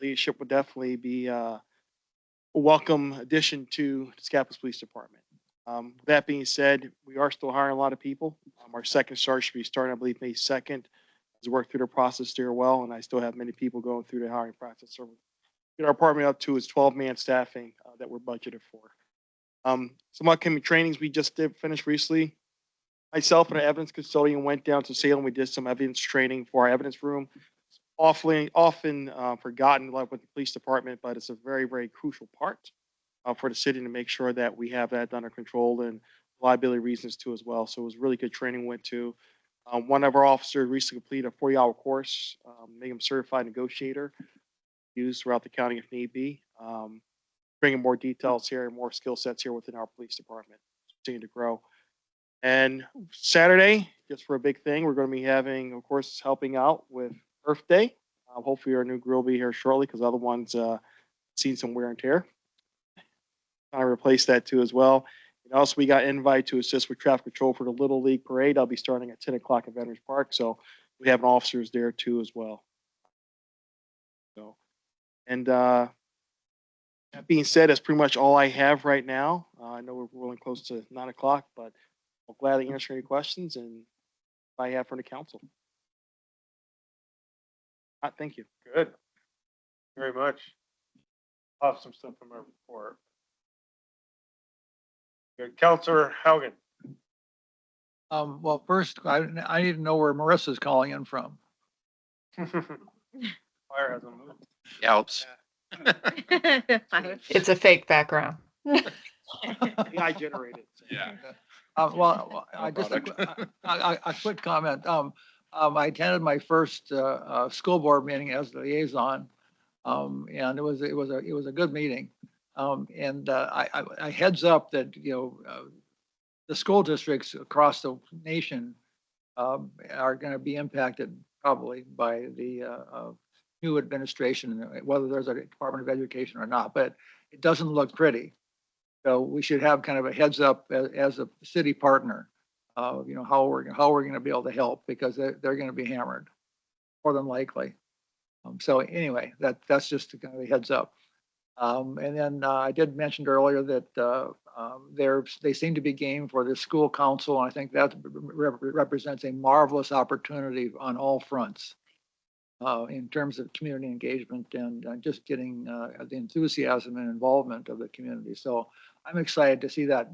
leadership will definitely be a welcome addition to the Scapa Police Department. That being said, we are still hiring a lot of people. Our second sergeant should be starting, I believe, May 2nd. Has worked through the process there well, and I still have many people going through the hiring process. So we get our department up to its 12-man staffing that we're budgeted for. Some upcoming trainings we just did finish recently. Myself and our evidence custodian went down to Salem. We did some evidence training for our evidence room. often forgotten, like with the police department, but it's a very, very crucial part for the city to make sure that we have that under control and liability reasons too as well. So it was really good training went to. One of our officers recently completed a 40-hour course, made him certified negotiator, used throughout the county if need be. Bringing more details here and more skill sets here within our police department. Continue to grow. And Saturday, just for a big thing, we're going to be having, of course, helping out with Earth Day. Hopefully our new grill will be here shortly because other ones seen some wear and tear. I replace that too as well. And also we got invite to assist with traffic control for the Little League Parade. I'll be starting at 10 o'clock at Veterans Park. So we have officers there too as well. So, and that being said, that's pretty much all I have right now. I know we're rolling close to 9 o'clock, but I'll gladly answer any questions and I have from the council. Thank you. Good. Very much. I'll have some stuff from our report. Good. Counselor Haugen. Well, first, I need to know where Marissa's calling in from. Fire hasn't moved. Alps. It's a fake background. AI generated. So. Yeah. Well, a quick comment. I attended my first school board meeting as the liaison, and it was a good meeting. And I heads up that the school districts across the nation are going to be impacted probably by the new administration, whether there's a Department of Education or not. But it doesn't look pretty. So we should have kind of a heads up as a city partner, how we're going to be able to help because they're going to be hammered more than likely. So anyway, that's just kind of a heads up. And then I did mention earlier that they seem to be game for the school council. And I think that represents a marvelous opportunity on all fronts in terms of community engagement and just getting the enthusiasm and involvement of the community. So I'm excited to see that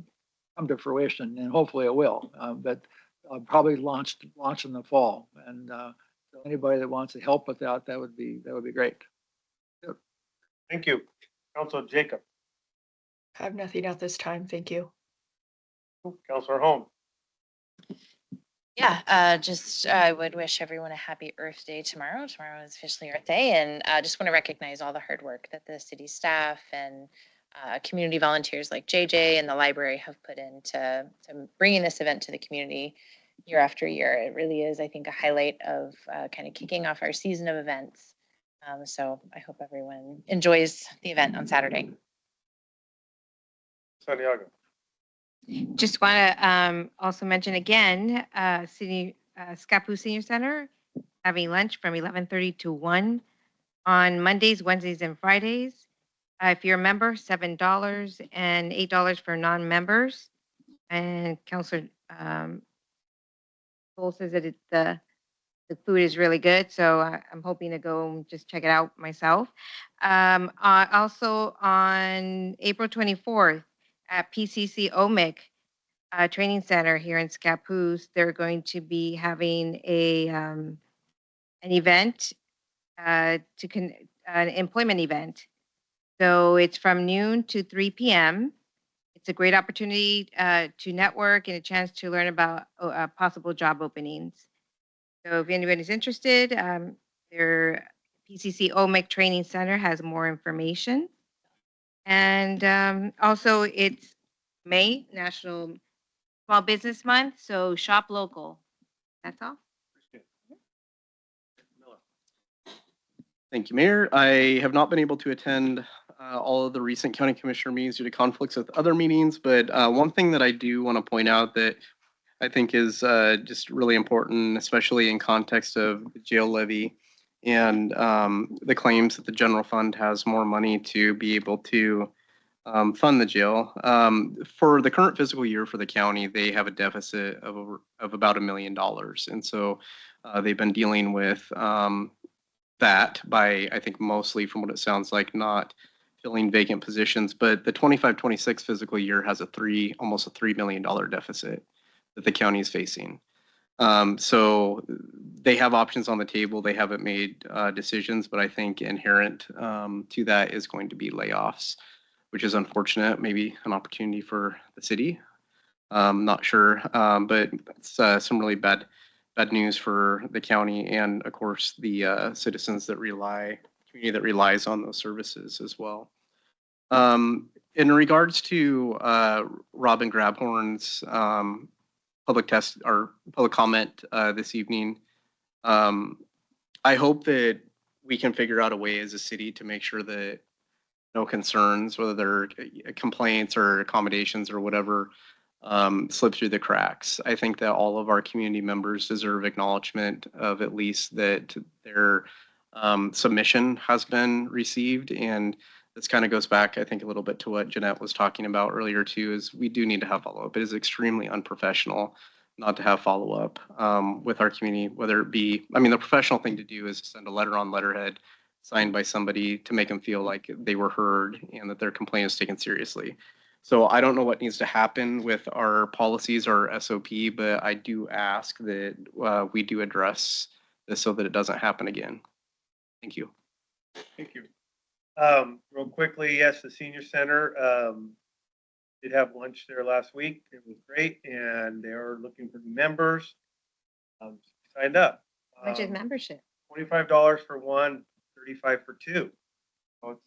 come to fruition, and hopefully it will. But probably launch in the fall. And so anybody that wants to help with that would be great. Thank you. Counselor Jacob. I have nothing at this time. Thank you. Counselor Holm. Yeah, I would wish everyone a happy Earth Day tomorrow. Tomorrow is officially Earth Day, and I just want to recognize all the hard work that the city staff and community volunteers like JJ and the library have put into bringing this event to the community year after year. It really is, I think, a highlight of kind of kicking off our season of events. So I hope everyone enjoys the event on Saturday. Santiago. Just want to also mention again, Scappoose Senior Center having lunch from 11:30 to 1 on Mondays, Wednesdays, and Fridays. If you're a member, $7 and $8 for non-members. And Councilor Cole says that the food is really good, so I'm hoping to go and just check it out myself. Also on April 24th at PCC OMIC Training Center here in Scappoose, they're going to be having an event, an employment event. So it's from noon to 3 p.m. It's a great opportunity to network and a chance to learn about possible job openings. So if anybody's interested, their PCC OMIC Training Center has more information. And also it's May, National Small Business Month, so shop local. That's all. Thank you, Mayor. I have not been able to attend all of the recent county commissioner meetings due to conflicts with other meetings, but one thing that I do want to point out that I think is just really important, especially in context of the jail levy and the claims that the general fund has more money to be able to fund the jail. For the current fiscal year for the county, they have a deficit of about $1 million. And so they've been dealing with that by, I think, mostly from what it sounds like, not filling vacant positions. But the 25-26 fiscal year has almost a $3 million deficit that the county is facing. So they have options on the table. They haven't made decisions, but I think inherent to that is going to be layoffs, which is unfortunate. Maybe an opportunity for the city. Not sure, but it's some really bad news for the county and, of course, the citizens that community that relies on those services as well. In regards to Robin Grabhorn's public comment this evening, I hope that we can figure out a way as a city to make sure that no concerns, whether they're complaints or accommodations or whatever, slip through the cracks. I think that all of our community members deserve acknowledgement of at least that their submission has been received. And this kind of goes back, I think, a little bit to what Jeanette was talking about earlier too, is we do need to have follow-up. It is extremely unprofessional not to have follow-up with our community, whether it be, I mean, the professional thing to do is send a letter on letterhead signed by somebody to make them feel like they were heard and that their complaint is taken seriously. So I don't know what needs to happen with our policies or SOP, but I do ask that we do address this so that it doesn't happen again. Thank you. Thank you. Real quickly, yes, the senior center did have lunch there last week. It was great, and they are looking for new members. Signed up. How much is membership $25 for one, $35 for two. So it's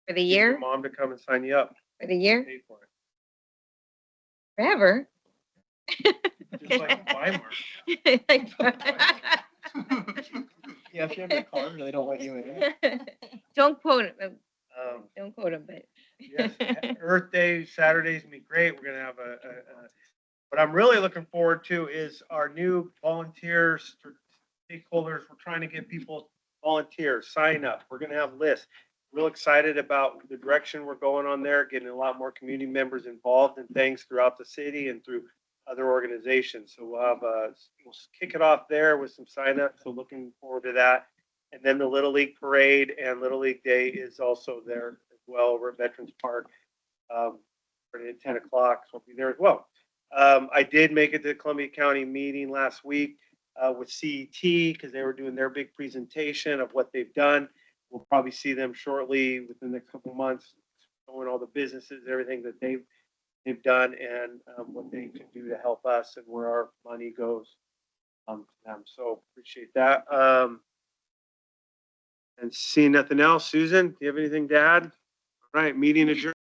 for the easy for year? mom to come and sign you up. For the year? Pay for it. Forever? Just like Weimar. Yeah, if you have your card, they don't let you in. Don't quote him. Um, Don't quote him, but. Yes, Earth Day, Saturday's gonna be great. We're gonna have what I'm really looking forward to is our new volunteers, stakeholders. We're trying to get people volunteers, sign up. We're gonna have lists. Real excited about the direction we're going on there, getting a lot more community members involved in things throughout the city and through other organizations. So we'll kick it off there with some sign up. So looking forward to that. And then the Little League Parade and Little League Day is also there as well over at Veterans Park. Starting at 10 o'clock, so I'll be there as well. I did make it to the Columbia County meeting last week with CET because they were doing their big presentation of what they've done. We'll probably see them shortly within the next couple of months, showing all the businesses, everything that they've done and what they can do to help us and where our money goes to them. So appreciate that. And seeing nothing else, Susan, do you have anything to add? All right, meeting adjourned.